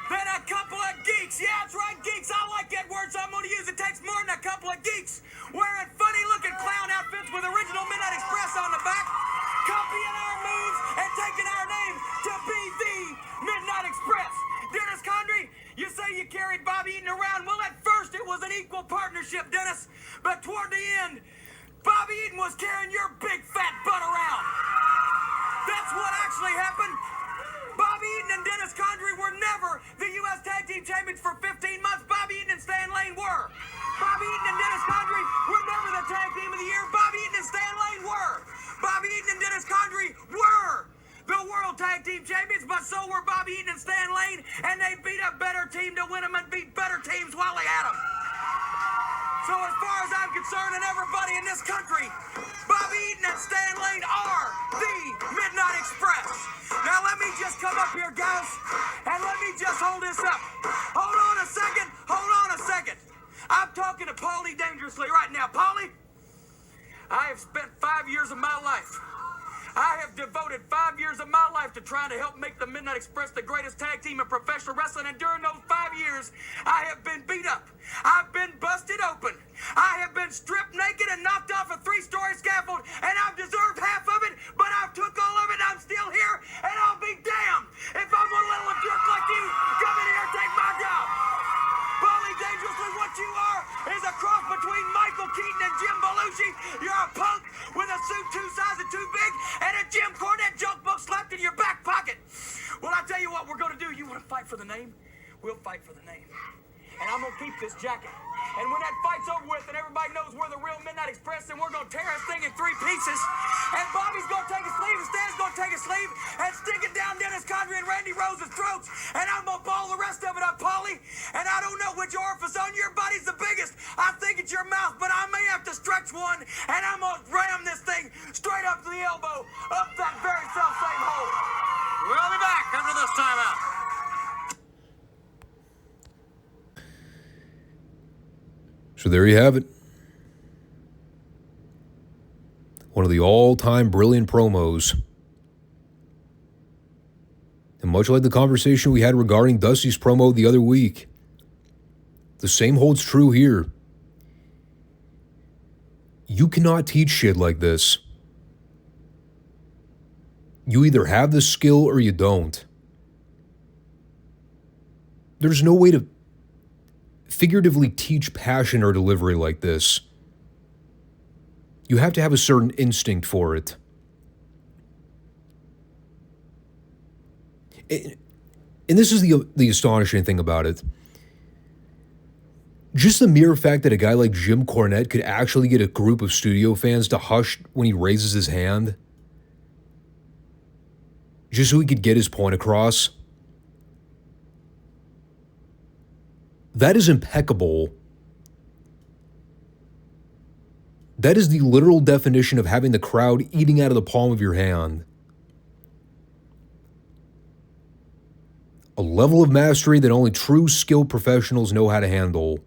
than a couple of geeks. Yeah, that's right, geeks. I like that word, so I'm gonna use it. It takes more than a couple of geeks wearing funny-looking clown outfits with original Midnight Express on the back, copying our moves and taking our name to be the Midnight Express. Dennis Condrey, you say you carried Bobby Eaton around. Well, at first so were Bobby Eaton and Stan Lane, and they beat a better team to win them and beat better teams while they had them. So as far as I'm concerned, and everybody in this country, Bobby Eaton and Stan Lane are the Midnight Express. Now let me just come up here, guys, and let me just hold this up. Hold on a second. Hold on a second. I'm talking to Paulie dangerously right now. Paulie, I have spent 5 years of my life. I have devoted 5 years of my life to trying to help make the Midnight Express the greatest tag team in professional wrestling, and during those 5 years, I have been beat up. I've been busted open. I have been stripped naked and knocked off a 3-story scaffold, and I've deserved half of it, but I've took all of it, I'm still here, and I'll be damned if I'm one little jerk like you. Come in here and take my job. Paulie dangerously, what you are is a cross between Michael Keaton and Jim Belushi. You're a punk with a suit 2 sizes too big and a Jim Cornette joke book slapped in your back pocket. Well, I tell you what we're going to do. You want to fight for the name? We'll fight for the name. And I'm going to keep this jacket. And when that fight's over with and everybody knows we're the real Midnight Express, then we're going to tear this thing in 3 pieces. And Bobby's going to take a sleeve and Stan's going to take a sleeve and stick it down Dennis Condrey and Randy Rose's throats. And I'm going to ball the rest of it up, Paulie. And I don't know which orifice on your body's the biggest. I think it's your mouth, but I may have to stretch one. And I'm going to ram this thing straight up to the elbow, up that very self-same hole. We'll be back after this timeout. So there you have it. One of the all-time brilliant promos. And much like the conversation we had regarding Dusty's promo the other week, the same holds true here. You cannot teach shit like this. You either have the skill or you don't. There's no way to figuratively teach passion or delivery like this. You have to have a certain instinct for it. And this is the astonishing thing about it. Just the mere fact that a guy like Jim Cornette could actually get a group of studio fans to hush when he raises his hand, just so he could get his point across, that is impeccable. That is the literal definition of having the crowd eating out of the palm of your hand. A level of mastery that only true skilled professionals know how to handle.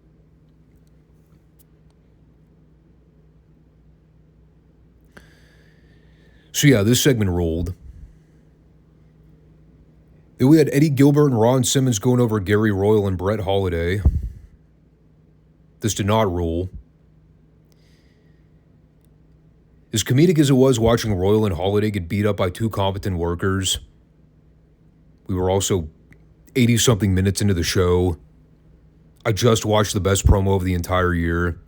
So yeah, this segment ruled. Then we had Eddie Gilbert and Ron Simmons going over Gary Royal and Brett Holiday. This did not rule. As comedic as it was watching Royal and Holiday get beat up by 2 competent workers, we were also 80-something minutes into the show. I just watched the best promo of the entire year.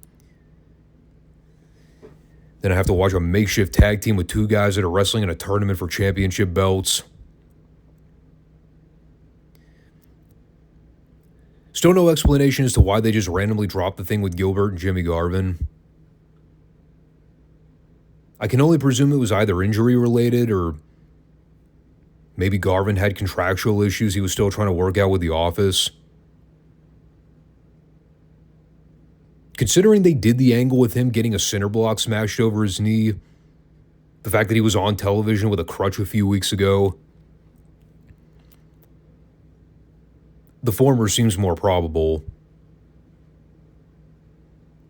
Then I have to watch a makeshift tag team with 2 guys that are wrestling in a tournament for championship belts. Still no explanation as to why they just randomly dropped the thing with Gilbert and Jimmy Garvin. I can only presume it was either injury related or maybe Garvin had contractual issues he was still trying to work out with the office. Considering they did the angle with him getting a cinder block smashed over his knee, the fact that he was on television with a crutch a few weeks ago, the former seems more probable.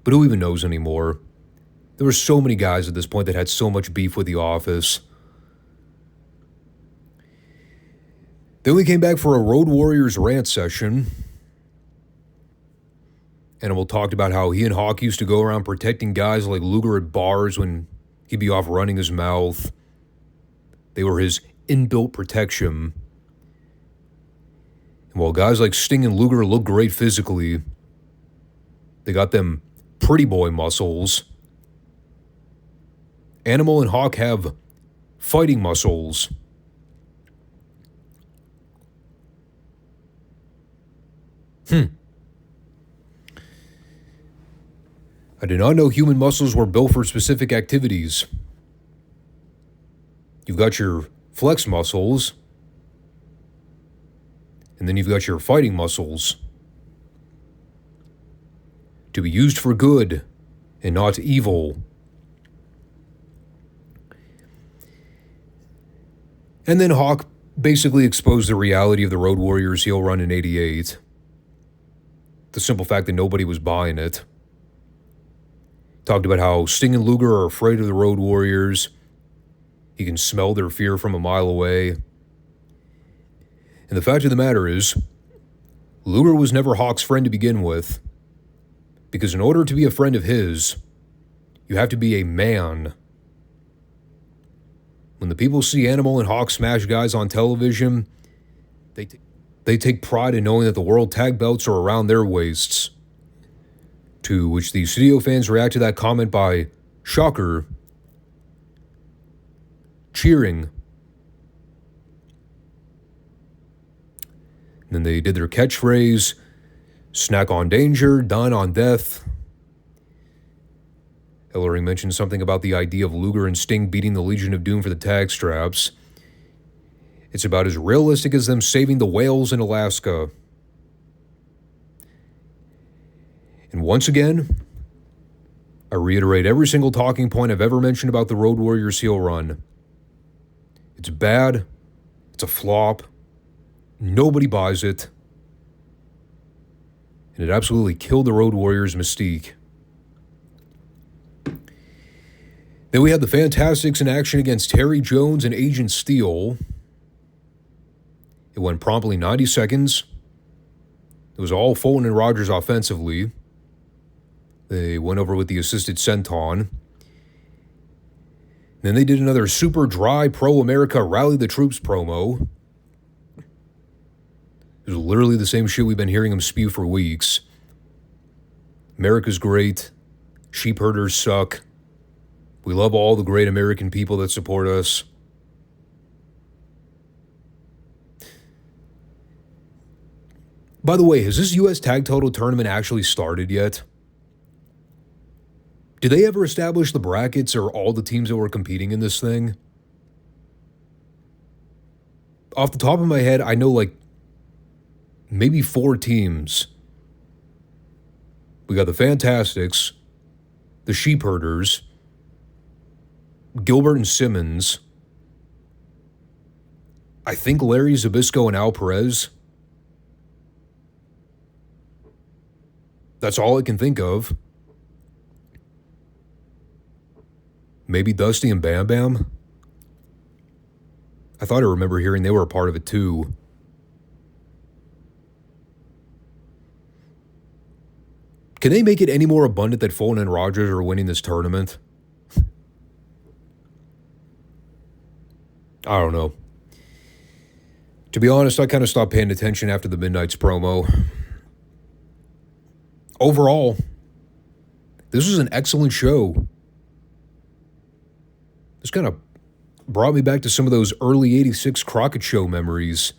But who even knows anymore? There were so many guys at this point that had so much beef with the office. Then we came back for a Road Warriors rant session. Animal talked about how he and Hawk used to go around protecting guys like Luger at bars when he'd be off running his mouth. They were his inbuilt protection. And while guys like Sting and Luger look great physically, they got them pretty boy muscles. Animal and Hawk have fighting muscles. I did not know human muscles were built for specific activities. You've got your flex muscles, And then you've got your fighting muscles to be used for good and not evil. And then Hawk basically exposed the reality of the Road Warriors heel run in '88. The simple fact that nobody was buying it. Talked about how Sting and Luger are afraid of the Road Warriors. He can smell their fear from a mile away. And the fact of the matter is, Luger was never Hawk's friend to begin with. Because in order to be a friend of his, you have to be a man. When the people see Animal and Hawk smash guys on television, they take pride in knowing that the world tag belts are around their waists. To which the studio fans react to that comment by, shocker, cheering. And then they did their catchphrase, snack on danger, dine on death. Ellering mentioned something about the idea of Luger and Sting beating the Legion of Doom for the tag straps. It's about as realistic as them saving the whales in Alaska. And once again, I reiterate every single talking point I've ever mentioned about the Road Warriors heel run. It's bad. It's a flop. Nobody buys it. And it absolutely killed the Road Warriors' mystique. Then we had the Fantastics in action against Terry Jones and Agent Steel. It went promptly 90 seconds. It was all Fulton and Rogers offensively. They went over with the assisted senton. Then they did another super dry pro-America Rally the Troops promo. It was literally the same shit we've been hearing them spew for weeks. America's great. Sheep herders suck. We love all the great American people that support us. By the way, has this U.S. Tag Title Tournament actually started yet? Did they ever establish the brackets or all the teams that were competing in this thing? Off the top of my head, I know like maybe 4 teams. We got the Fantastics, the Sheep Herders, Gilbert and Simmons, I think Larry Zbyszko and Al Perez. That's all I can think of. Maybe Dusty and Bam Bam. I thought I remember hearing they were a part of it too. Can they make it any more abundant that Fulton and Rogers are winning this tournament? I don't know. To be honest, I kind of stopped paying attention after the Midnight's promo. Overall, this was an excellent show. This kind of brought me back to some of those early '86 Crockett Show memories,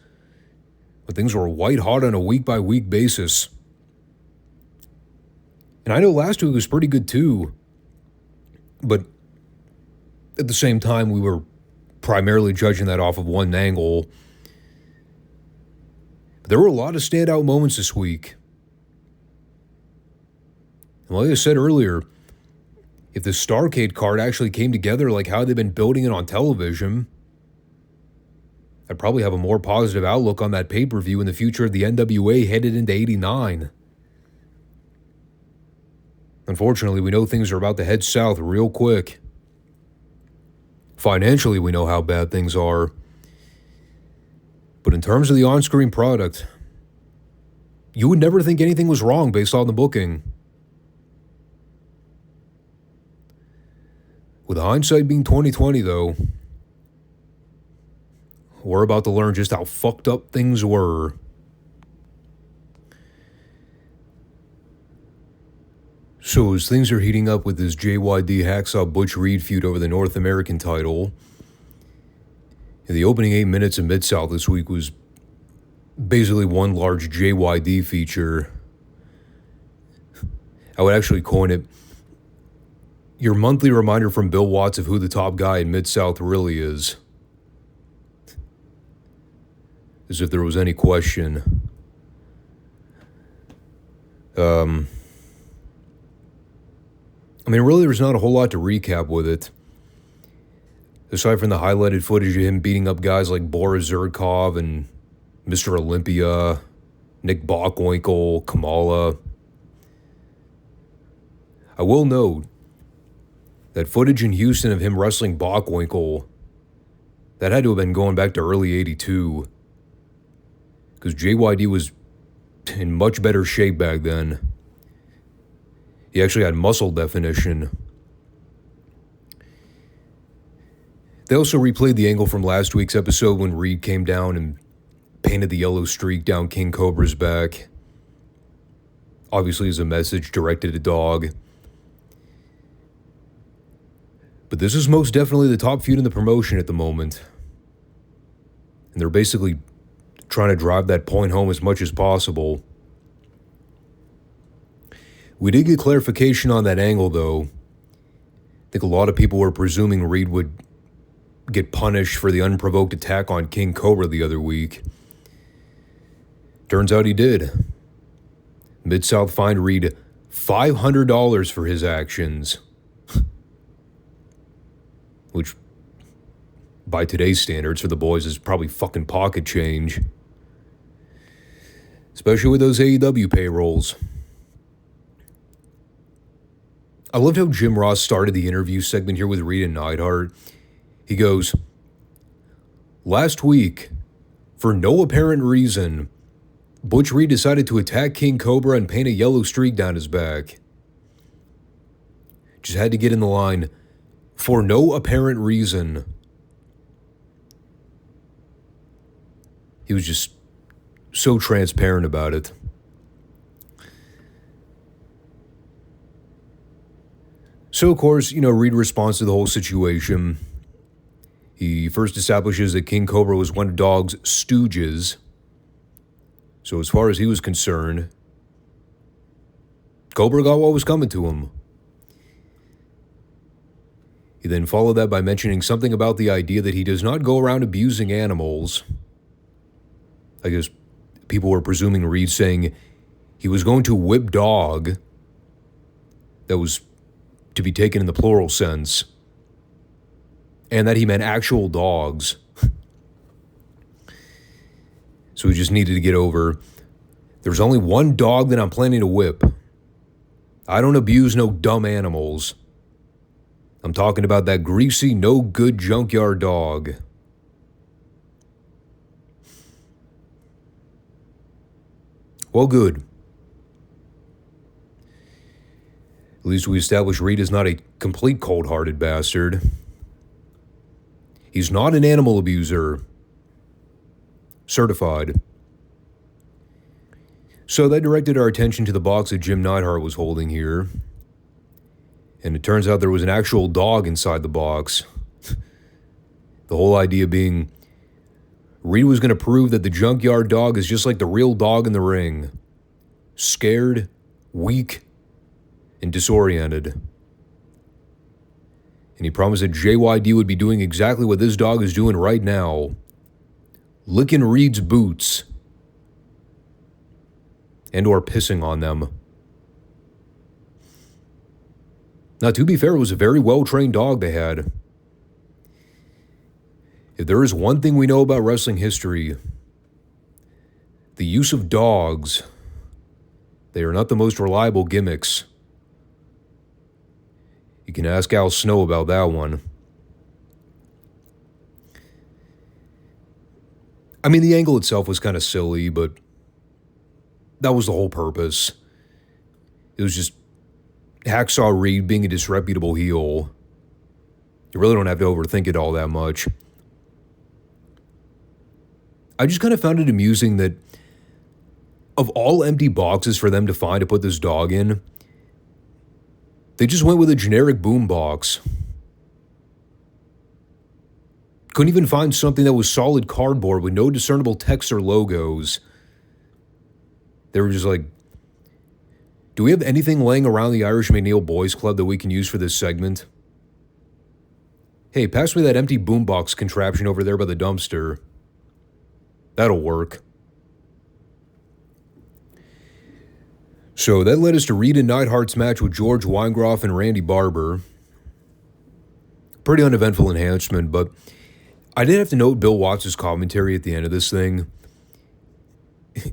when things were white hot on a week-by-week basis. And I know last week was pretty good too, but at the same time, we were primarily judging that off of one angle. But there were a lot of standout moments this week. And like I said earlier, if the Starrcade card actually came together like how they've been building it on television, I'd probably have a more positive outlook on that pay-per-view in the future of the NWA headed into '89. Unfortunately, we know things are about to head south real quick. Financially, we know how bad things are. But in terms of the on-screen product, you would never think anything was wrong based on the booking. With hindsight being 20/20, though, we're about to learn just how fucked up things were. So as things are heating up with this JYD Hacksaw Butch Reed feud over the North American title, and the opening 8 minutes of Midsouth this week was basically one large JYD feature. I would actually coin it your monthly reminder from Bill Watts of who the top guy in Midsouth really is. as if there was any question. Really, there's not a whole lot to recap with it. Aside from the highlighted footage of him beating up guys like Boris Zurkov and Mr. Olympia, Nick Bockwinkel, Kamala. I will note that footage in Houston of him wrestling Bockwinkel, that had to have been going back to early 82. Because JYD was in much better shape back then. He actually had muscle definition. They also replayed the angle from last week's episode when Reed came down and painted the yellow streak down King Cobra's back. Obviously as a message directed at Dog. But this is most definitely the top feud in the promotion at the moment. And they're basically trying to drive that point home as much as possible. We did get clarification on that angle, though. I think a lot of people were presuming Reed would get punished for the unprovoked attack on King Cobra the other week. Turns out he did. Midsouth fined Reed $500 for his actions. Which, by today's standards for the boys, is probably fucking pocket change. Especially with those AEW payrolls. I loved how Jim Ross started the interview segment here with Reed and Neidhart. He goes, "Last week, for no apparent reason, Butch Reed decided to attack King Cobra and paint a yellow streak down his back. Just had to get in the line, for no apparent reason." He was just so transparent about it. So, of course, Reed responds to the whole situation. He first establishes that King Cobra was one of Dog's stooges. So as far as he was concerned, Cobra got what was coming to him. He then followed that by mentioning something about the idea that he does not go around abusing animals. I guess people were presuming Reed saying he was going to whip Dog. That was to be taken in the plural sense. And that he meant actual dogs. So he just needed to get over, there's only one dog that I'm planning to whip. I don't abuse no dumb animals. I'm talking about that greasy, no good junkyard dog. Well, good. At least we established Reed is not a complete cold-hearted bastard. He's not an animal abuser. Certified. So that directed our attention to the box that Jim Neidhart was holding here. And it turns out there was an actual dog inside the box. The whole idea being, Reed was going to prove that the junkyard dog is just like the real dog in the ring. Scared, weak, and disoriented. And he promised that JYD would be doing exactly what this dog is doing right now. Licking Reed's boots. And or pissing on them. Now, to be fair, it was a very well-trained dog they had. If there is one thing we know about wrestling history, the use of dogs, they are not the most reliable gimmicks. You can ask Al Snow about that one. The angle itself was kind of silly, but that was the whole purpose. It was just Hacksaw Reed being a disreputable heel. You really don't have to overthink it all that much. I just kind of found it amusing that of all empty boxes for them to find to put this dog in, they just went with a generic boom box. Couldn't even find something that was solid cardboard with no discernible text or logos. They were just like, do we have anything laying around the Irish McNeil Boys Club that we can use for this segment? Hey, pass me that empty boombox contraption over there by the dumpster. That'll work. So that led us to Reed and Neidhart's match with George Weingroff and Randy Barber. Pretty uneventful enhancement, but I did have to note Bill Watts' commentary at the end of this thing.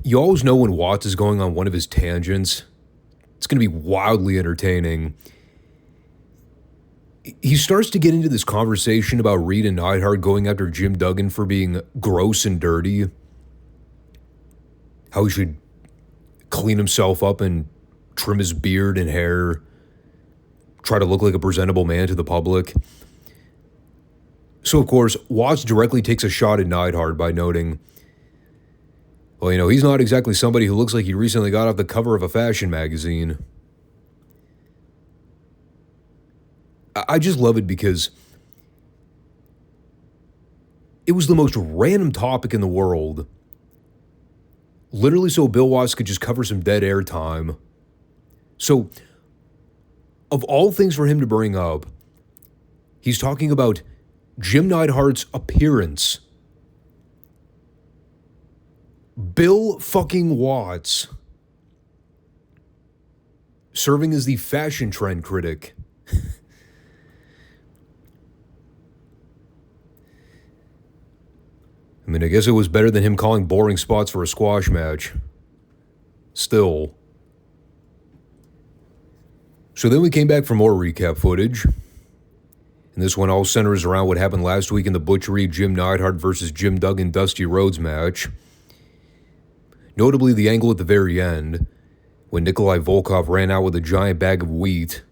You always know when Watts is going on one of his tangents. It's going to be wildly entertaining. He starts to get into this conversation about Reed and Neidhart going after Jim Duggan for being gross and dirty. How he should clean himself up and trim his beard and hair. Try to look like a presentable man to the public. So, of course, Watts directly takes a shot at Neidhart by noting, well, you know, he's not exactly somebody who looks like he recently got off the cover of a fashion magazine. I just love it because it was the most random topic in the world. Literally so Bill Watts could just cover some dead air time. So, of all things for him to bring up, he's talking about Jim Neidhart's appearance. Bill fucking Watts serving as the fashion trend critic. I mean, I guess it was better than him calling boring spots for a squash match. Still. So then we came back for more recap footage. And this one all centers around what happened last week in the Butchery Jim Neidhart versus Jim Duggan Dusty Rhodes match. Notably the angle at the very end, when Nikolai Volkov ran out with a giant bag of wheat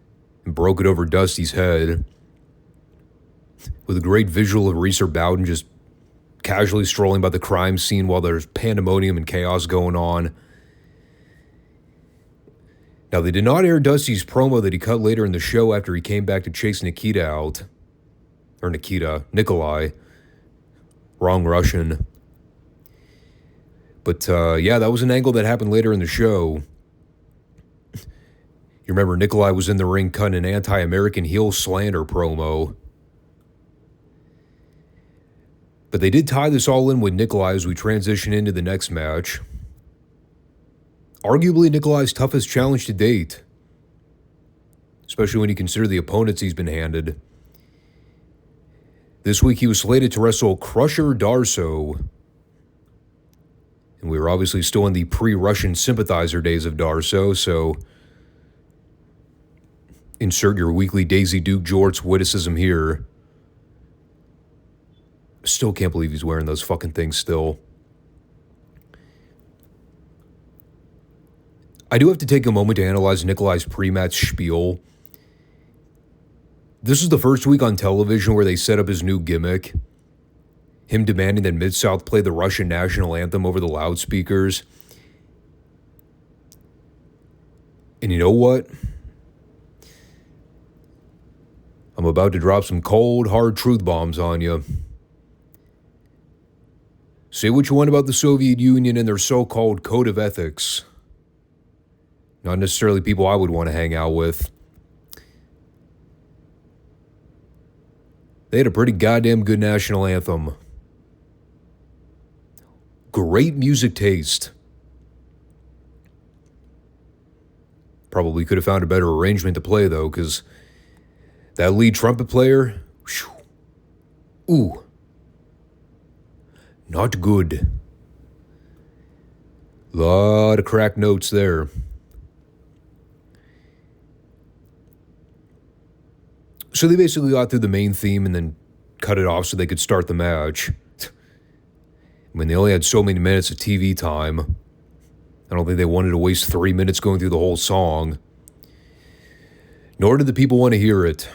and broke it over Dusty's head. With a great visual of Reeser Bowden just casually strolling by the crime scene while there's pandemonium and chaos going on. Now, they did not air Dusty's promo that he cut later in the show after he came back to chase Nikita out. Or Nikolai. Wrong Russian. But, yeah, that was an angle that happened later in the show. You remember Nikolai was in the ring cutting an anti-American heel slander promo. But they did tie this all in with Nikolai as we transition into the next match. Arguably Nikolai's toughest challenge to date. Especially when you consider the opponents he's been handed. This week he was slated to wrestle Crusher Darsow. And we were obviously still in the pre-Russian sympathizer days of Darsow, so insert your weekly Daisy Duke Jorts witticism here. Still can't believe he's wearing those fucking things still. I do have to take a moment to analyze Nikolai's pre-match spiel. This is the first week on television where they set up his new gimmick. Him demanding that Midsouth play the Russian national anthem over the loudspeakers. And you know what? I'm about to drop some cold, hard truth bombs on you. Say what you want about the Soviet Union and their so-called code of ethics. Not necessarily people I would want to hang out with. They had a pretty goddamn good national anthem. Great music taste. Probably could have found a better arrangement to play, though, because that lead trumpet player, whew, ooh, not good. Lot of cracked notes there. So they basically got through the main theme and then cut it off so they could start the match. I mean, they only had so many minutes of TV time. I don't think they wanted to waste 3 minutes going through the whole song. Nor did the people want to hear it.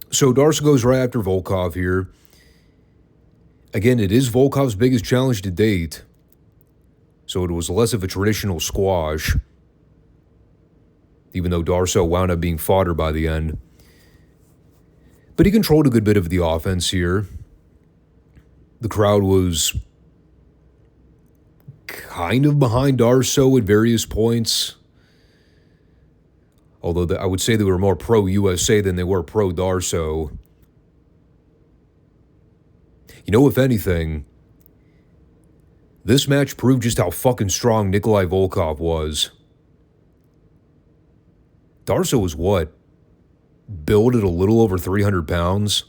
So Darsow goes right after Volkov here. Again, it is Volkov's biggest challenge to date. So it was less of a traditional squash. Even though Darsow wound up being fodder by the end. But he controlled a good bit of the offense here. The crowd was kind of behind Darsow at various points. Although I would say they were more pro-USA than they were pro-Darsow. You know, if anything, this match proved just how fucking strong Nikolai Volkov was. Darsow was what? Billed at a little over 300 pounds?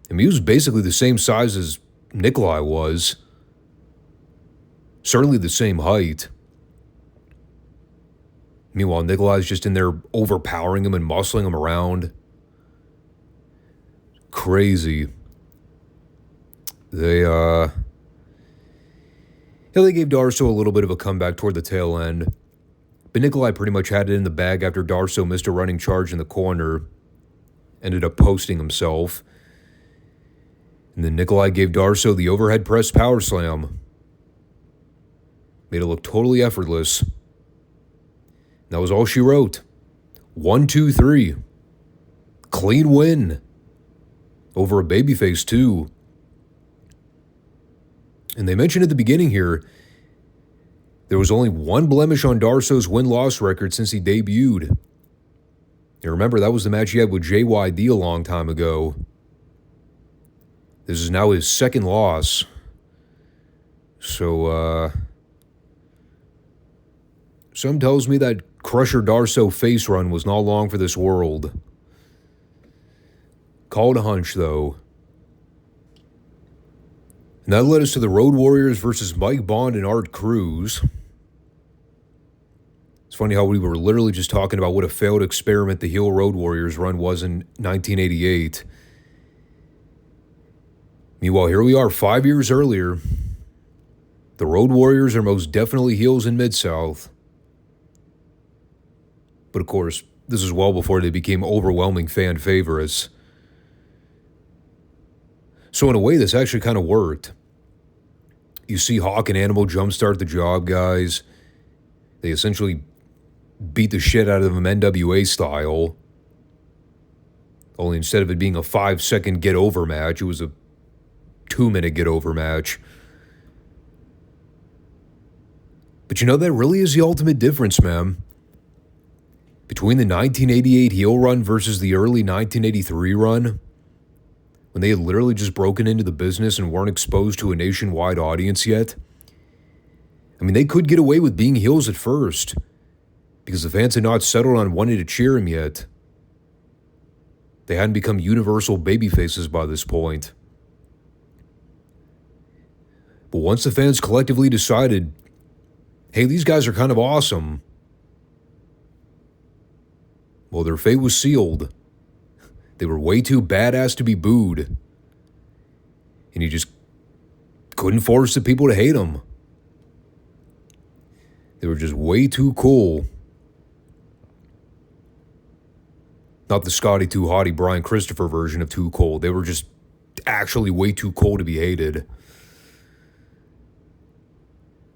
I mean, he was basically the same size as Nikolai was. Certainly the same height. Meanwhile, Nikolai's just in there overpowering him and muscling him around. Crazy. They gave Darsow a little bit of a comeback toward the tail end. But Nikolai pretty much had it in the bag after Darsow missed a running charge in the corner. Ended up posting himself. And then Nikolai gave Darsow the overhead press power slam. Made it look totally effortless. That was all she wrote. 1, 2, 3. Clean win. Over a babyface, too. And they mentioned at the beginning here, there was only one blemish on Darsow's win-loss record since he debuted. And remember, that was the match he had with JYD a long time ago. This is now his second loss. So, some tells me that Crusher Darsow face run was not long for this world. Called a hunch, though. And that led us to the Road Warriors versus Mike Bond and Art Cruz. It's funny how we were literally just talking about what a failed experiment the heel Road Warriors run was in 1988. Meanwhile, here we are 5 years earlier. The Road Warriors are most definitely heels in Midsouth. But of course, this is well before they became overwhelming fan favorites. So in a way, this actually kind of worked. You see Hawk and Animal jumpstart the job, guys. They essentially beat the shit out of them NWA style. Only instead of it being a 5-second get-over match, it was a 2-minute get-over match. But you know, that really is the ultimate difference, man. Between the 1988 heel run versus the early 1983 run, when they had literally just broken into the business and weren't exposed to a nationwide audience yet. I mean, they could get away with being heels at first, because the fans had not settled on wanting to cheer him yet. They hadn't become universal babyfaces by this point. But once the fans collectively decided, hey, these guys are kind of awesome, well, their fate was sealed. They were way too badass to be booed. And you just couldn't force the people to hate them. They were just way too cool. Not the Scotty Too Hottie Brian Christopher version of too cool. They were just actually way too cool to be hated. It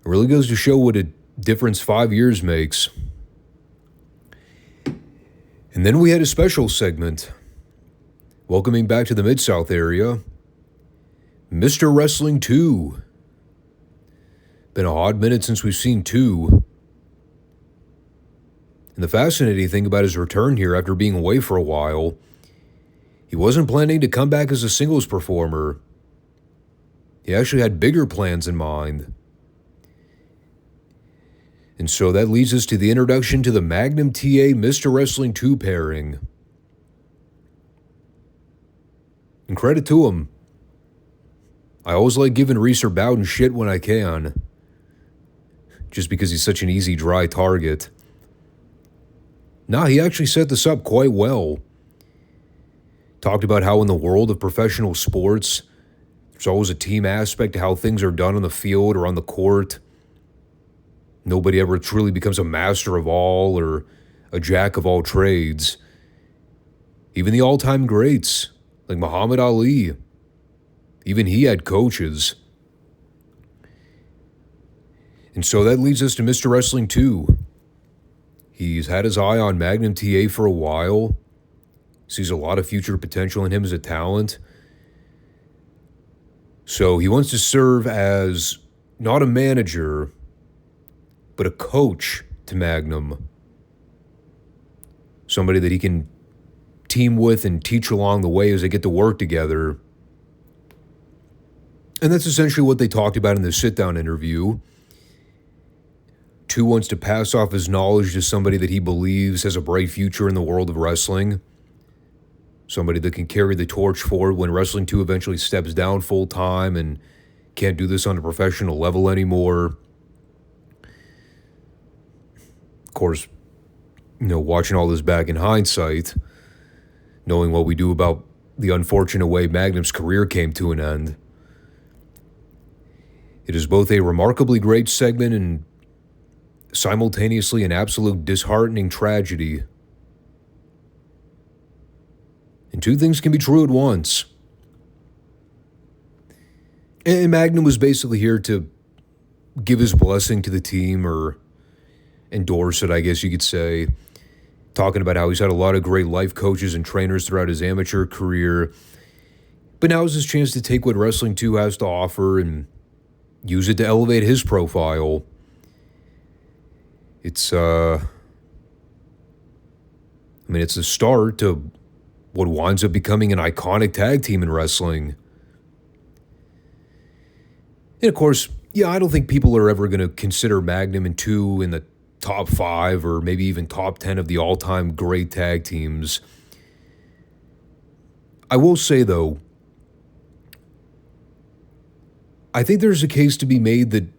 really goes to show what a difference 5 years makes. And then we had a special segment. Welcoming back to the Mid-South area, Mr. Wrestling 2. Been a hot minute since we've seen 2. And the fascinating thing about his return here after being away for a while, he wasn't planning to come back as a singles performer. He actually had bigger plans in mind. And so that leads us to the introduction to the Magnum TA Mr. Wrestling 2 pairing. And credit to him. I always like giving Reeser Bowden shit when I can. Just because he's such an easy, dry target. Nah, he actually set this up quite well. Talked about how in the world of professional sports, there's always a team aspect to how things are done on the field or on the court. Nobody ever truly becomes a master of all or a jack of all trades. Even the all-time greats, like Muhammad Ali, even he had coaches. And so that leads us to Mr. Wrestling 2. He's had his eye on Magnum TA for a while. Sees a lot of future potential in him as a talent. So he wants to serve as not a manager, but a coach to Magnum. Somebody that he can team with and teach along the way as they get to work together. And that's essentially what they talked about in the sit-down interview. Two wants to pass off his knowledge to somebody that he believes has a bright future in the world of wrestling. Somebody that can carry the torch forward when Wrestling 2 eventually steps down full-time and can't do this on a professional level anymore. Of course, watching all this back in hindsight, knowing what we do about the unfortunate way Magnum's career came to an end, it is both a remarkably great segment and simultaneously an absolute disheartening tragedy. And two things can be true at once. And Magnum was basically here to give his blessing to the team, or endorse it, I guess you could say. Talking about how he's had a lot of great life coaches and trainers throughout his amateur career. But now is his chance to take what Wrestling 2 has to offer and use it to elevate his profile. It's the start to what winds up becoming an iconic tag team in wrestling. And of course, I don't think people are ever going to consider Magnum and 2 in the top 5 or maybe even top 10 of the all-time great tag teams. I will say, though, I think there's a case to be made that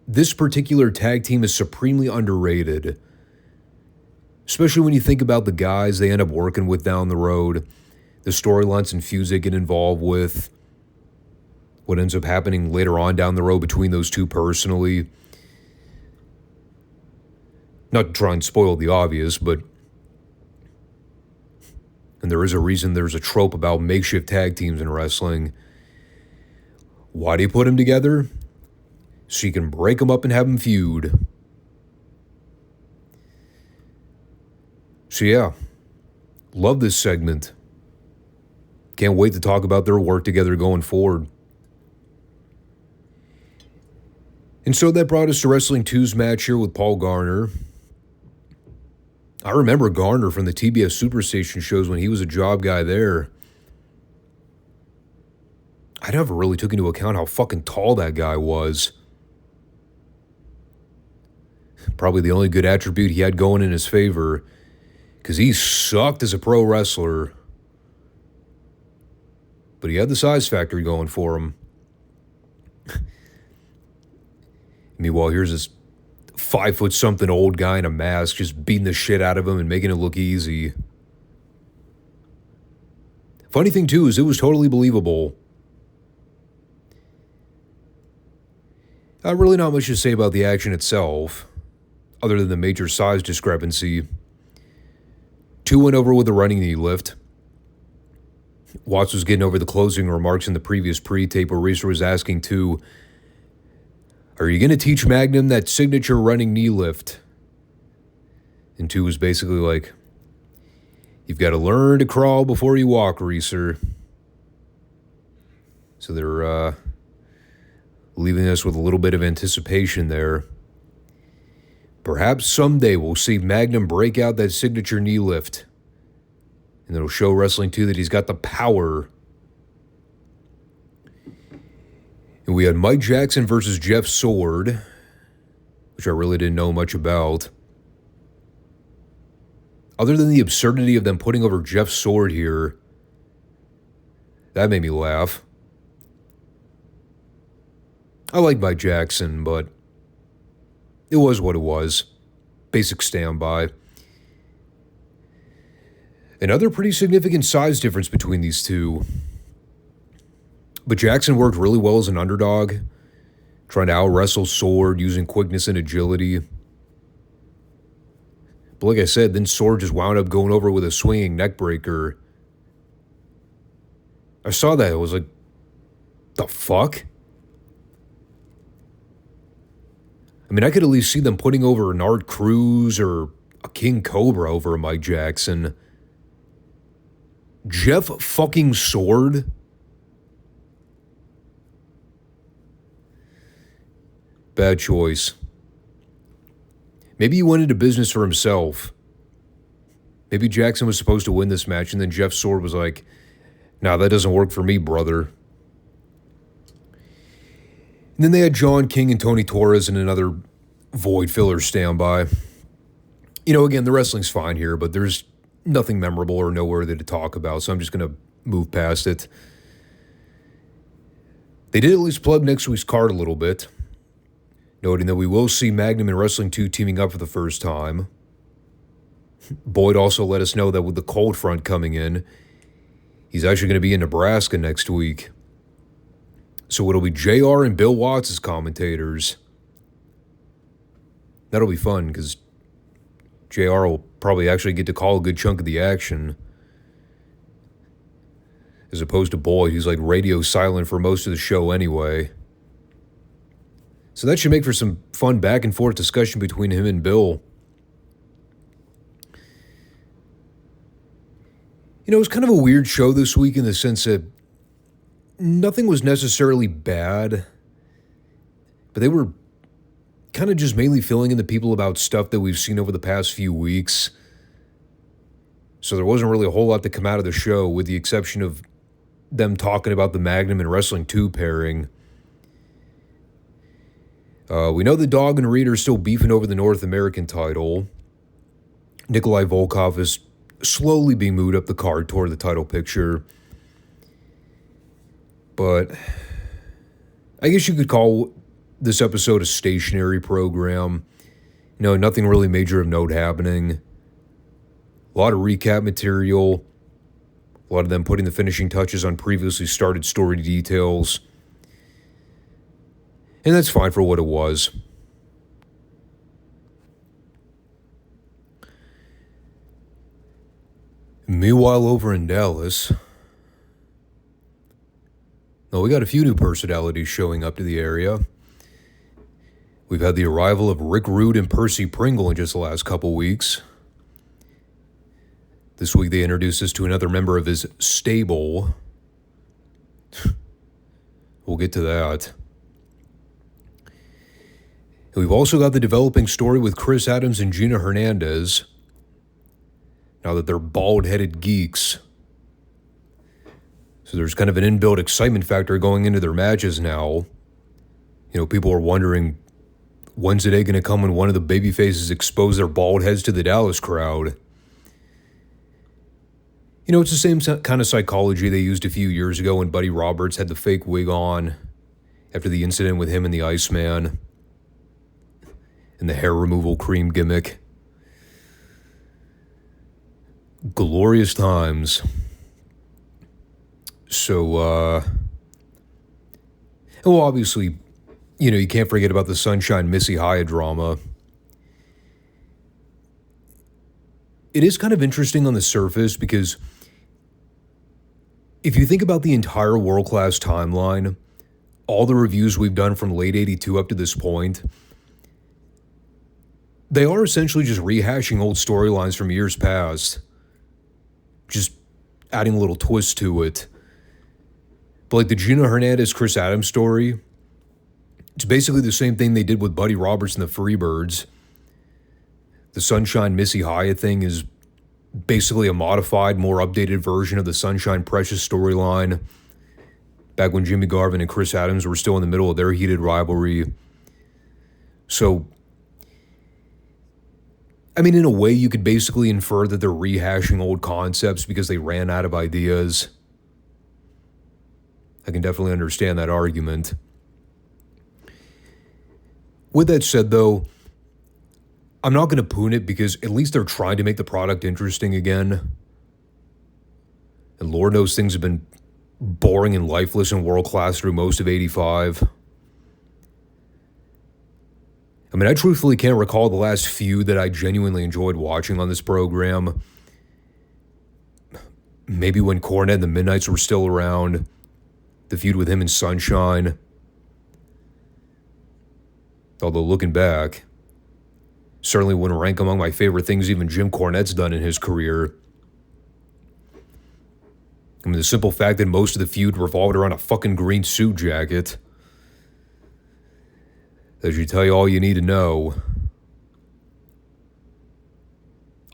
this particular tag team is supremely underrated. Especially when you think about the guys they end up working with down the road, the storylines and feuds they get involved with, what ends up happening later on down the road between those two personally. Not to try and spoil the obvious, but... And there is a reason there's a trope about makeshift tag teams in wrestling. Why do you put them together? So you can break them up and have them feud. So yeah, love this segment. Can't wait to talk about their work together going forward. And so that brought us to Wrestling 2's match here with Paul Garner. I remember Garner from the TBS Superstation shows when he was a job guy there. I never really took into account how fucking tall that guy was. Probably the only good attribute he had going in his favor, because he sucked as a pro wrestler. But he had the size factor going for him. Meanwhile, here's this 5-foot-something old guy in a mask just beating the shit out of him and making it look easy. Funny thing, too, is it was totally believable. Really not much to say about the action itself, other than the major size discrepancy. 2 went over with a running knee lift. Watts was getting over the closing remarks in the previous pre-tape where Reeser was asking 2, are you going to teach Magnum that signature running knee lift? And 2 was basically like, you've got to learn to crawl before you walk, Reeser. So they're leaving us with a little bit of anticipation there. Perhaps someday we'll see Magnum break out that signature knee lift. And it'll show Wrestling 2 that he's got the power. And we had Mike Jackson versus Jeff Sword, which I really didn't know much about. Other than the absurdity of them putting over Jeff Sword here, that made me laugh. I like Mike Jackson, but it was what it was. Basic standby. Another pretty significant size difference between these two. But Jackson worked really well as an underdog, trying to out-wrestle Sword, using quickness and agility. But like I said, then Sword just wound up going over with a swinging neckbreaker. I saw that, I was like, the fuck? I mean, I could at least see them putting over an Art Cruz or a King Cobra over a Mike Jackson. Jeff fucking Sword? Bad choice. Maybe he went into business for himself. Maybe Jackson was supposed to win this match, and then Jeff Sword was like, nah, that doesn't work for me, brother. And then they had John King and Tony Torres and another void filler standby. You know, again, the wrestling's fine here, but there's nothing memorable or noteworthy to talk about, so I'm just going to move past it. They did at least plug next week's card a little bit, noting that we will see Magnum and Wrestling 2 teaming up for the first time. Boyd also let us know that with the cold front coming in, he's actually going to be in Nebraska next week. So it'll be JR and Bill Watts as commentators. That'll be fun, because JR will probably actually get to call a good chunk of the action, as opposed to Boyd, who's like radio silent for most of the show anyway. So that should make for some fun back and forth discussion between him and Bill. You know, it was kind of a weird show this week in the sense that nothing was necessarily bad, but they were kind of just mainly filling in the people about stuff that we've seen over the past few weeks. So there wasn't really a whole lot to come out of the show, with the exception of them talking about the Magnum and Wrestling 2 pairing. We know the Dog and Reed are still beefing over the North American title. Nikolai Volkov is slowly being moved up the card toward the title picture. But I guess you could call this episode a stationary program. You know, nothing really major of note happening. A lot of recap material. A lot of them putting the finishing touches on previously started story details. And that's fine for what it was. Meanwhile, over in Dallas, well, we got a few new personalities showing up to the area. We've had the arrival of Rick Rude and Percy Pringle in just the last couple weeks. This week they introduced us to another member of his stable. We'll get to that. And we've also got the developing story with Chris Adams and Gino Hernandez, now that they're bald-headed geeks. So there's kind of an inbuilt excitement factor going into their matches now. You know, people are wondering, when's the day going to come when one of the babyfaces expose their bald heads to the Dallas crowd? You know, it's the same kind of psychology they used a few years ago when Buddy Roberts had the fake wig on after the incident with him and the Iceman and the hair removal cream gimmick. Glorious times. So, well, obviously, you know, you can't forget about the Sunshine Missy Hyatt drama. It is kind of interesting on the surface because if you think about the entire world-class timeline, all the reviews we've done from late 82 up to this point, they are essentially just rehashing old storylines from years past, just adding a little twist to it. But like the Gino Hernandez Chris Adams story, it's basically the same thing they did with Buddy Roberts and the Freebirds. The Sunshine Missy Hyatt thing is basically a modified, more updated version of the Sunshine Precious storyline back when Jimmy Garvin and Chris Adams were still in the middle of their heated rivalry. So, I mean, in a way, you could basically infer that they're rehashing old concepts because they ran out of ideas. I can definitely understand that argument. With that said, though, I'm not going to poon it because at least they're trying to make the product interesting again. And Lord knows things have been boring and lifeless and world-class through most of 85. I mean, I truthfully can't recall the last few that I genuinely enjoyed watching on this program. Maybe when Cornette and the Midnights were still around. The feud with him and Sunshine. Although looking back, certainly wouldn't rank among my favorite things even Jim Cornette's done in his career. I mean, the simple fact that most of the feud revolved around a fucking green suit jacket. That should tell you all you need to know.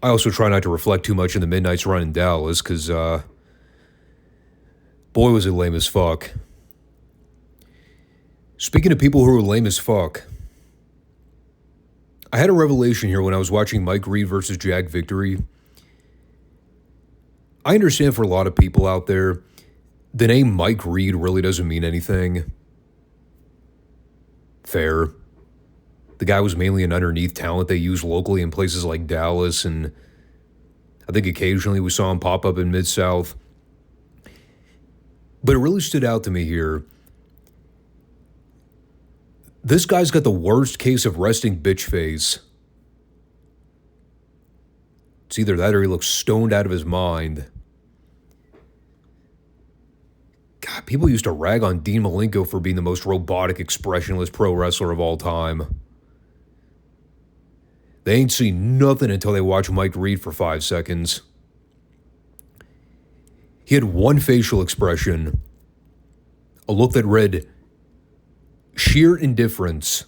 I also try not to reflect too much on the Midnight's run in Dallas, because, boy, was it lame as fuck. Speaking of people who are lame as fuck, I had a revelation here when I was watching Mike Reed versus Jack Victory. I understand for a lot of people out there, the name Mike Reed really doesn't mean anything. Fair. The guy was mainly an underneath talent they used locally in places like Dallas, and I think occasionally we saw him pop up in Midsouth. But it really stood out to me here. This guy's got the worst case of resting bitch face. It's either that or he looks stoned out of his mind. God, people used to rag on Dean Malenko for being the most robotic, expressionless pro wrestler of all time. They ain't seen nothing until they watch Mike Reed for 5 seconds. He had one facial expression, a look that read sheer indifference.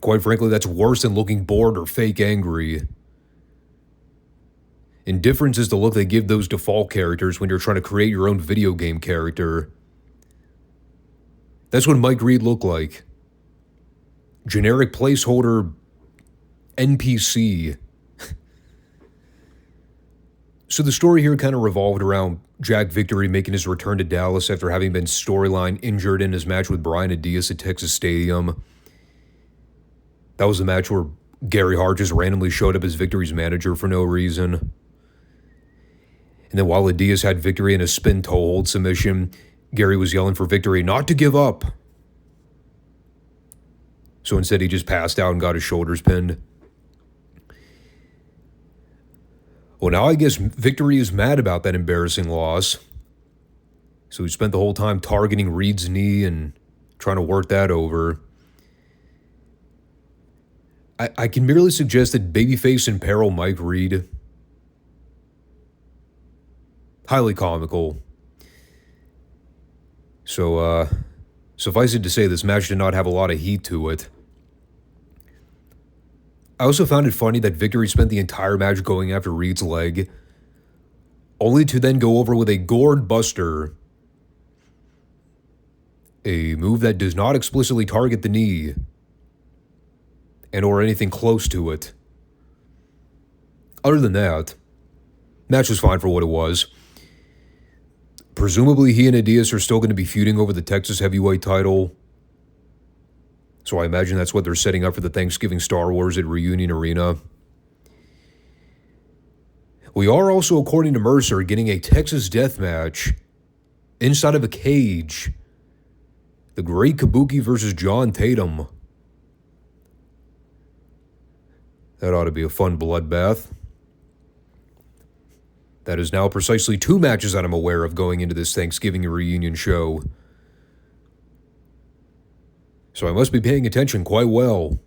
Quite frankly, that's worse than looking bored or fake angry. Indifference is the look they give those default characters when you're trying to create your own video game character. That's what Mike Reed looked like. Generic placeholder NPC. So the story here kind of revolved around Jack Victory making his return to Dallas after having been storyline injured in his match with Brian Adias at Texas Stadium. That was the match where Gary Hart just randomly showed up as Victory's manager for no reason. And then while Adias had Victory in a spin toe hold submission, Gary was yelling for Victory not to give up. So instead he just passed out and got his shoulders pinned. Well, now I guess Victory is mad about that embarrassing loss. So he spent the whole time targeting Reed's knee and trying to work that over. I can merely suggest that babyface imperil Mike Reed. Highly comical. So, suffice it to say, this match did not have a lot of heat to it. I also found it funny that Victory spent the entire match going after Reed's leg, only to then go over with a gourd buster, a move that does not explicitly target the knee, and or anything close to it. Other than that, match was fine for what it was. Presumably he and Adias are still going to be feuding over the Texas Heavyweight title. So I imagine that's what they're setting up for the Thanksgiving Star Wars at Reunion Arena. We are also, according to Mercer, getting a Texas death match inside of a cage. The Great Kabuki versus John Tatum. That ought to be a fun bloodbath. That is now precisely 2 matches that I'm aware of going into this Thanksgiving reunion show. So I must be paying attention quite well.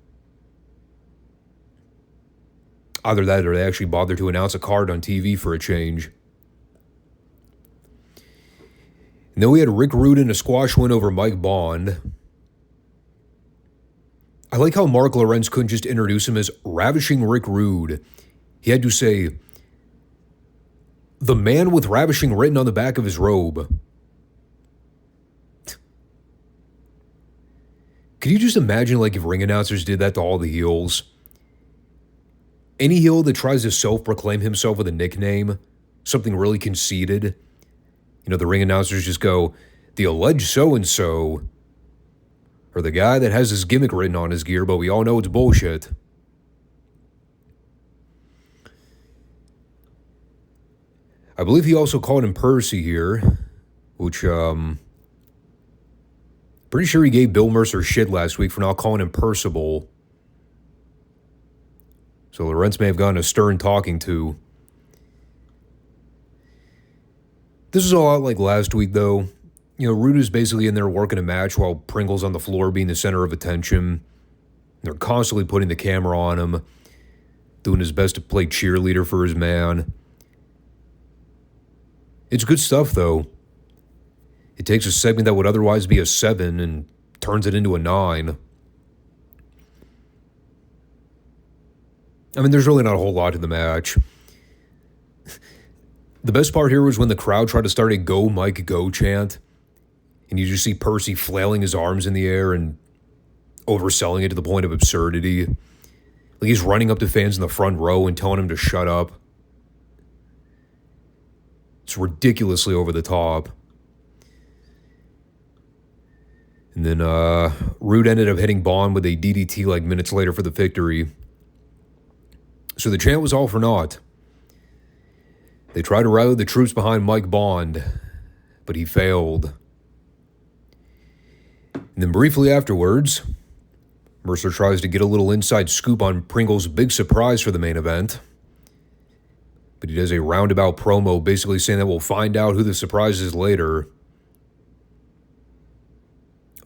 Either that or they actually bothered to announce a card on TV for a change. And then we had Rick Rude in a squash win over Mike Bond. I like how Mark Lorenz couldn't just introduce him as Ravishing Rick Rude. He had to say, the man with ravishing written on the back of his robe. Could you just imagine like if ring announcers did that to all the heels? Any heel that tries to self-proclaim himself with a nickname, something really conceited, you know, the ring announcers just go, the alleged so-and-so, or the guy that has his gimmick written on his gear, but we all know it's bullshit. I believe he also called him Percy here, which, pretty sure he gave Bill Mercer shit last week for not calling him Percival. So Lorenz may have gotten a stern talking to. This is a lot like last week, though. You know, Rude is basically in there working a match while Pringle's on the floor being the center of attention. They're constantly putting the camera on him, doing his best to play cheerleader for his man. It's good stuff, though. It takes a segment that would otherwise be a 7 and turns it into a 9. I mean, there's really not a whole lot to the match. The best part here was when the crowd tried to start a Go Mike Go chant. And you just see Percy flailing his arms in the air and overselling it to the point of absurdity. Like he's running up to fans in the front row and telling them to shut up. It's ridiculously over the top. And then Rude ended up hitting Bond with a DDT like minutes later for the victory. So the chant was all for naught. They tried to rally the troops behind Mike Bond, but he failed. And then briefly afterwards, Mercer tries to get a little inside scoop on Pringle's big surprise for the main event. But he does a roundabout promo basically saying that we'll find out who the surprise is later.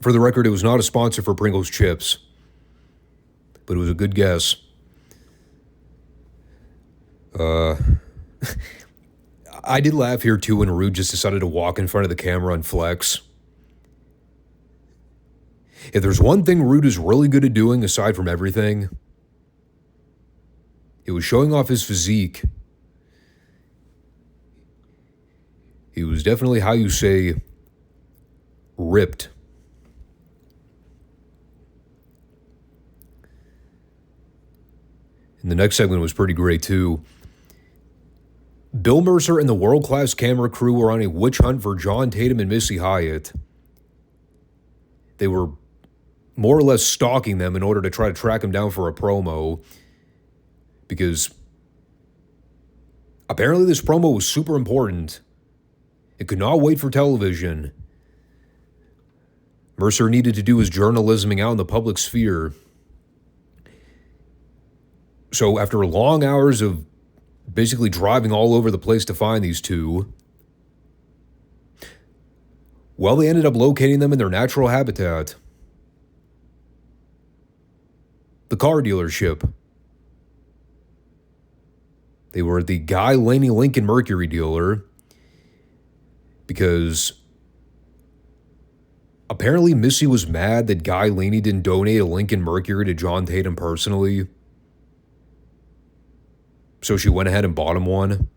For the record, it was not a sponsor for Pringle's chips, but it was a good guess. I did laugh here too when Rude just decided to walk in front of the camera and flex. If there's one thing Rude is really good at doing aside from everything, it was showing off his physique. He was definitely, how you say, ripped. And the next segment was pretty great too. Bill Mercer and the world-class camera crew were on a witch hunt for John Tatum and Missy Hyatt. They were more or less stalking them in order to try to track them down for a promo, because apparently this promo was super important. It could not wait for television. Mercer needed to do his journalisming out in the public sphere. So after long hours of basically driving all over the place to find these two, well, they ended up locating them in their natural habitat. The car dealership. They were at the Guy Laney Lincoln Mercury dealer because apparently Missy was mad that Guy Laney didn't donate a Lincoln Mercury to John Tatum personally. So she went ahead and bought him one.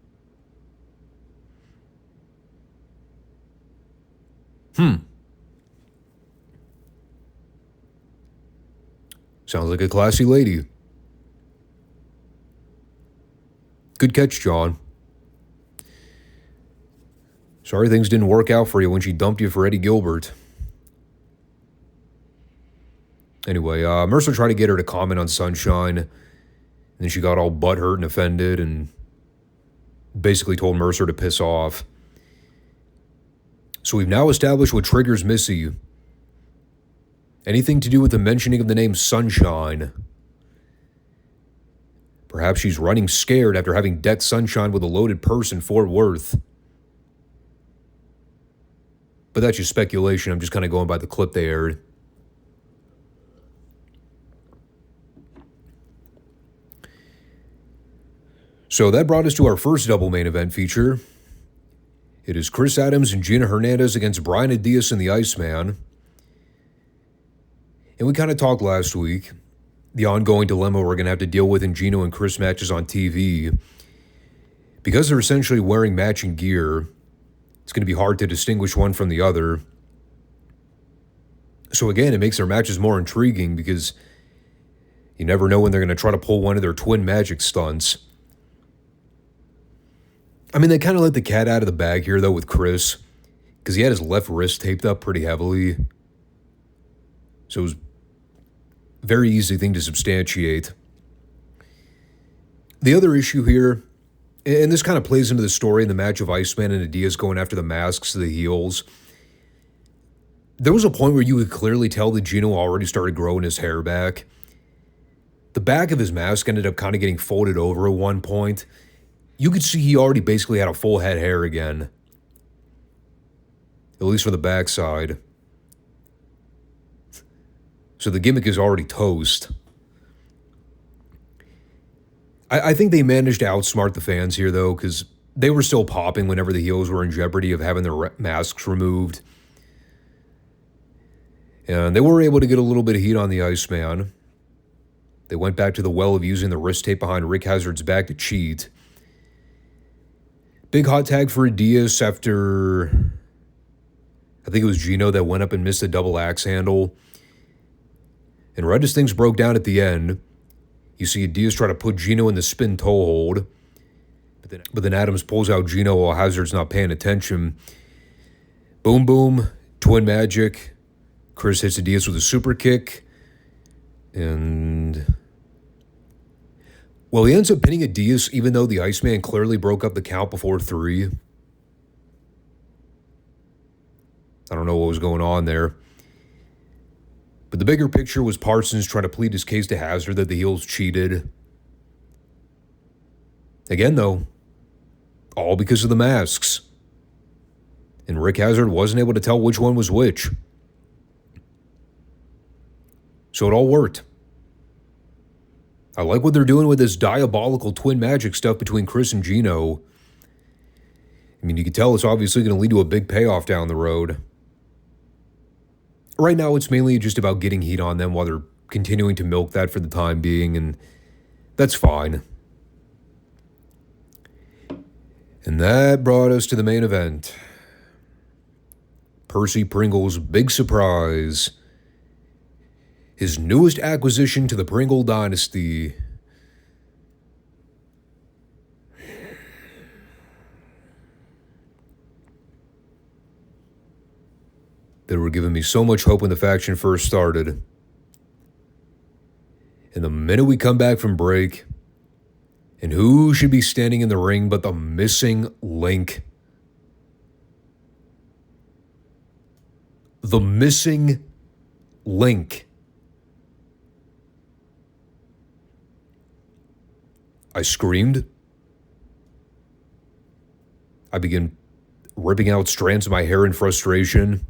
Sounds like a classy lady. Good catch, John. Sorry things didn't work out for you when she dumped you for Eddie Gilbert. Anyway, Mercer tried to get her to comment on Sunshine, and then she got all butthurt and offended and basically told Mercer to piss off. So we've now established what triggers Missy. Anything to do with the mentioning of the name Sunshine. Perhaps she's running scared after having decked Sunshine with a loaded purse in Fort Worth. But that's just speculation. I'm just kind of going by the clip they aired. So that brought us to our first double main event feature. It is Chris Adams and Gina Hernandez against Brian Adias and the Iceman. And we kind of talked last week, the ongoing dilemma we're going to have to deal with in Gino and Chris matches on TV. Because they're essentially wearing matching gear, it's going to be hard to distinguish one from the other. So again, it makes their matches more intriguing because you never know when they're going to try to pull one of their twin magic stunts. I mean, they kind of let the cat out of the bag here, though, with Chris, because he had his left wrist taped up pretty heavily. So it was a very easy thing to substantiate. The other issue here, and this kind of plays into the story in the match of Iceman and Adias going after the masks of the heels. There was a point where you could clearly tell that Gino already started growing his hair back. The back of his mask ended up kind of getting folded over at one point. You could see he already basically had a full head of hair again. At least for the backside. So the gimmick is already toast. I think they managed to outsmart the fans here, though, because they were still popping whenever the heels were in jeopardy of having their masks removed. And they were able to get a little bit of heat on the Iceman. They went back to the well of using the wrist tape behind Rick Hazard's back to cheat. Big hot tag for Adias I think it was Gino that went up and missed a double axe handle. And right as things broke down at the end, you see Diaz try to put Gino in the spin toe hold. But then Adams pulls out Gino while Hazard's not paying attention. Boom, boom, twin magic. Chris hits Diaz with a super kick. And... well, he ends up pinning Diaz even though the Iceman clearly broke up the count before 3. I don't know what was going on there. But the bigger picture was Parsons trying to plead his case to Hazard that the heels cheated. Again, though, all because of the masks. And Rick Hazard wasn't able to tell which one was which. So it all worked. I like what they're doing with this diabolical twin magic stuff between Chris and Gino. I mean, you can tell it's obviously going to lead to a big payoff down the road. Right now, it's mainly just about getting heat on them while they're continuing to milk that for the time being, and that's fine. And that brought us to the main event. Percy Pringle's big surprise. His newest acquisition to the Pringle dynasty. They were giving me so much hope when the faction first started. And the minute we come back from break, and who should be standing in the ring but the missing link? The missing link. I screamed. I began ripping out strands of my hair in frustration.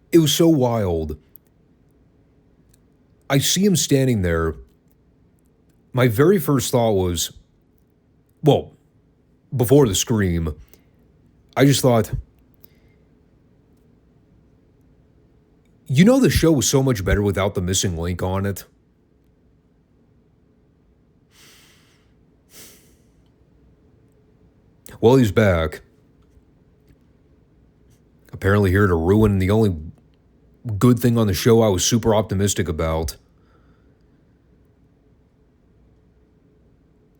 It was so wild. I see him standing there. My very first thought was, well, before the scream, I just thought, you know, the show was so much better without the missing link on it. Well, he's back. Apparently here to ruin the only good thing on the show I was super optimistic about.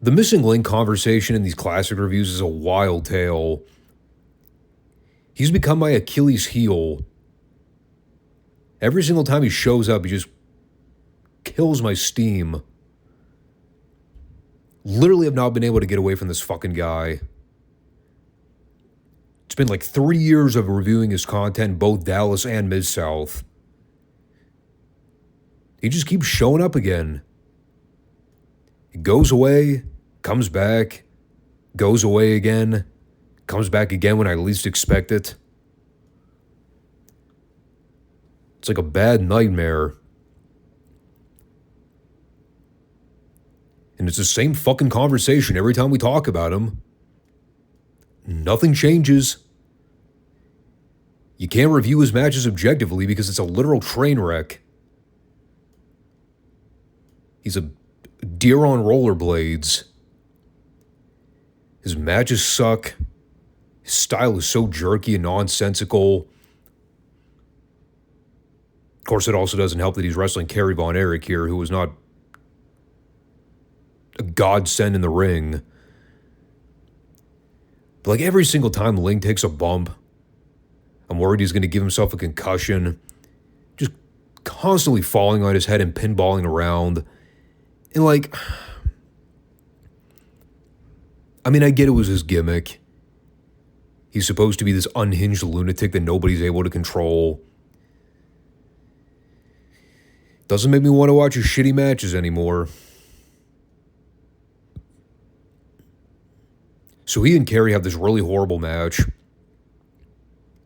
The missing link conversation in these classic reviews is a wild tale. He's become my Achilles heel. Every single time he shows up, he just kills my steam. Literally have not been able to get away from this fucking guy. It's been like 3 years of reviewing his content, both Dallas and Midsouth. He just keeps showing up again. He goes away, comes back, goes away again, comes back again when I least expect it. It's like a bad nightmare. And it's the same fucking conversation every time we talk about him. Nothing changes. You can't review his matches objectively because it's a literal train wreck. He's a deer on rollerblades. His matches suck. His style is so jerky and nonsensical. Of course, it also doesn't help that he's wrestling Kerry Von Erich here, who was not a godsend in the ring. But like every single time Link takes a bump, I'm worried he's going to give himself a concussion. Just constantly falling on his head and pinballing around. And like, I mean, I get it was his gimmick. He's supposed to be this unhinged lunatic that nobody's able to control. Doesn't make me want to watch his shitty matches anymore. So he and Kerry have this really horrible match.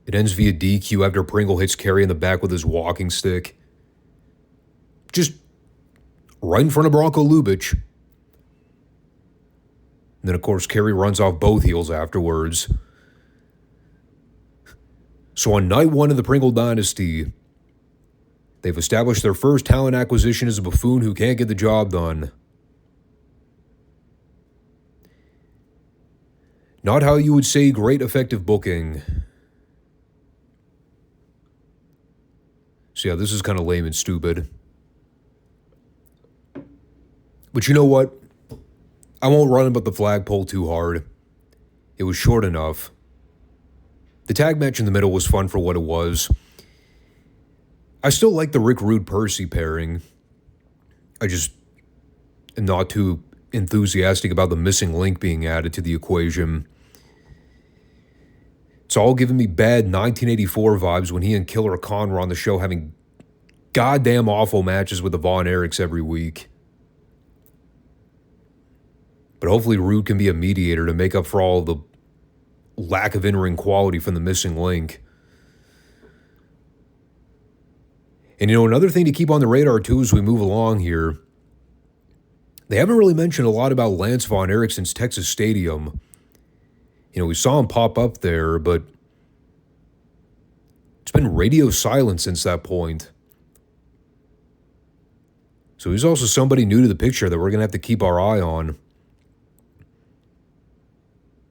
It ends via DQ after Pringle hits Kerry in the back with his walking stick. Just right in front of Bronco Lubitsch. And then, of course, Kerry runs off both heels afterwards. So on night one of the Pringle Dynasty, they've established their first talent acquisition as a buffoon who can't get the job done. Not how you would say great effective booking. So yeah, this is kind of lame and stupid. But you know what? I won't run about the flagpole too hard. It was short enough. The tag match in the middle was fun for what it was. I still like the Rick Rude Percy pairing. I just am not too enthusiastic about the missing link being added to the equation. It's all giving me bad 1984 vibes when he and Killer Khan were on the show having goddamn awful matches with the Von Erichs every week. But hopefully Rude can be a mediator to make up for all the lack of in-ring quality from the missing link. And another thing to keep on the radar too as we move along here, they haven't really mentioned a lot about Lance Von Erich since Texas Stadium. We saw him pop up there, but it's been radio silent since that point. So he's also somebody new to the picture that we're going to have to keep our eye on.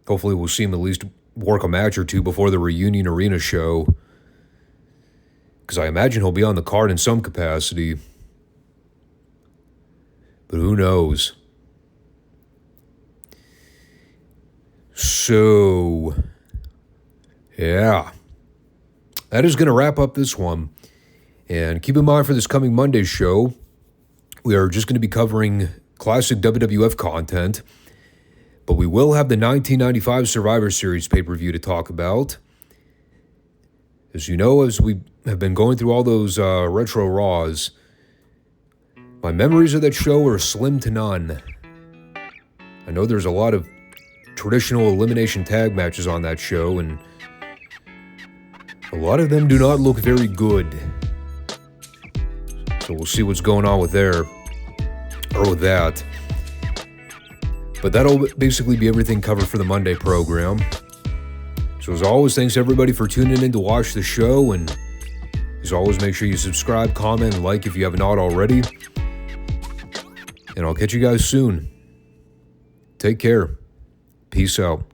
Hopefully we'll see him at least work a match or two before the Reunion Arena show. Because I imagine he'll be on the card in some capacity. But who knows? So, yeah. That is going to wrap up this one. And keep in mind for this coming Monday's show, we are just going to be covering classic WWF content. But we will have the 1995 Survivor Series pay-per-view to talk about. As you know, as we have been going through all those retro Raws, my memories of that show are slim to none. I know there's a lot of traditional elimination tag matches on that show, and a lot of them do not look very good. So we'll see what's going on with that. But that'll basically be everything covered for the Monday program. So as always, thanks everybody for tuning in to watch the show. And as always, make sure you subscribe, comment, and like if you have not already. And I'll catch you guys soon. Take care. Peace out.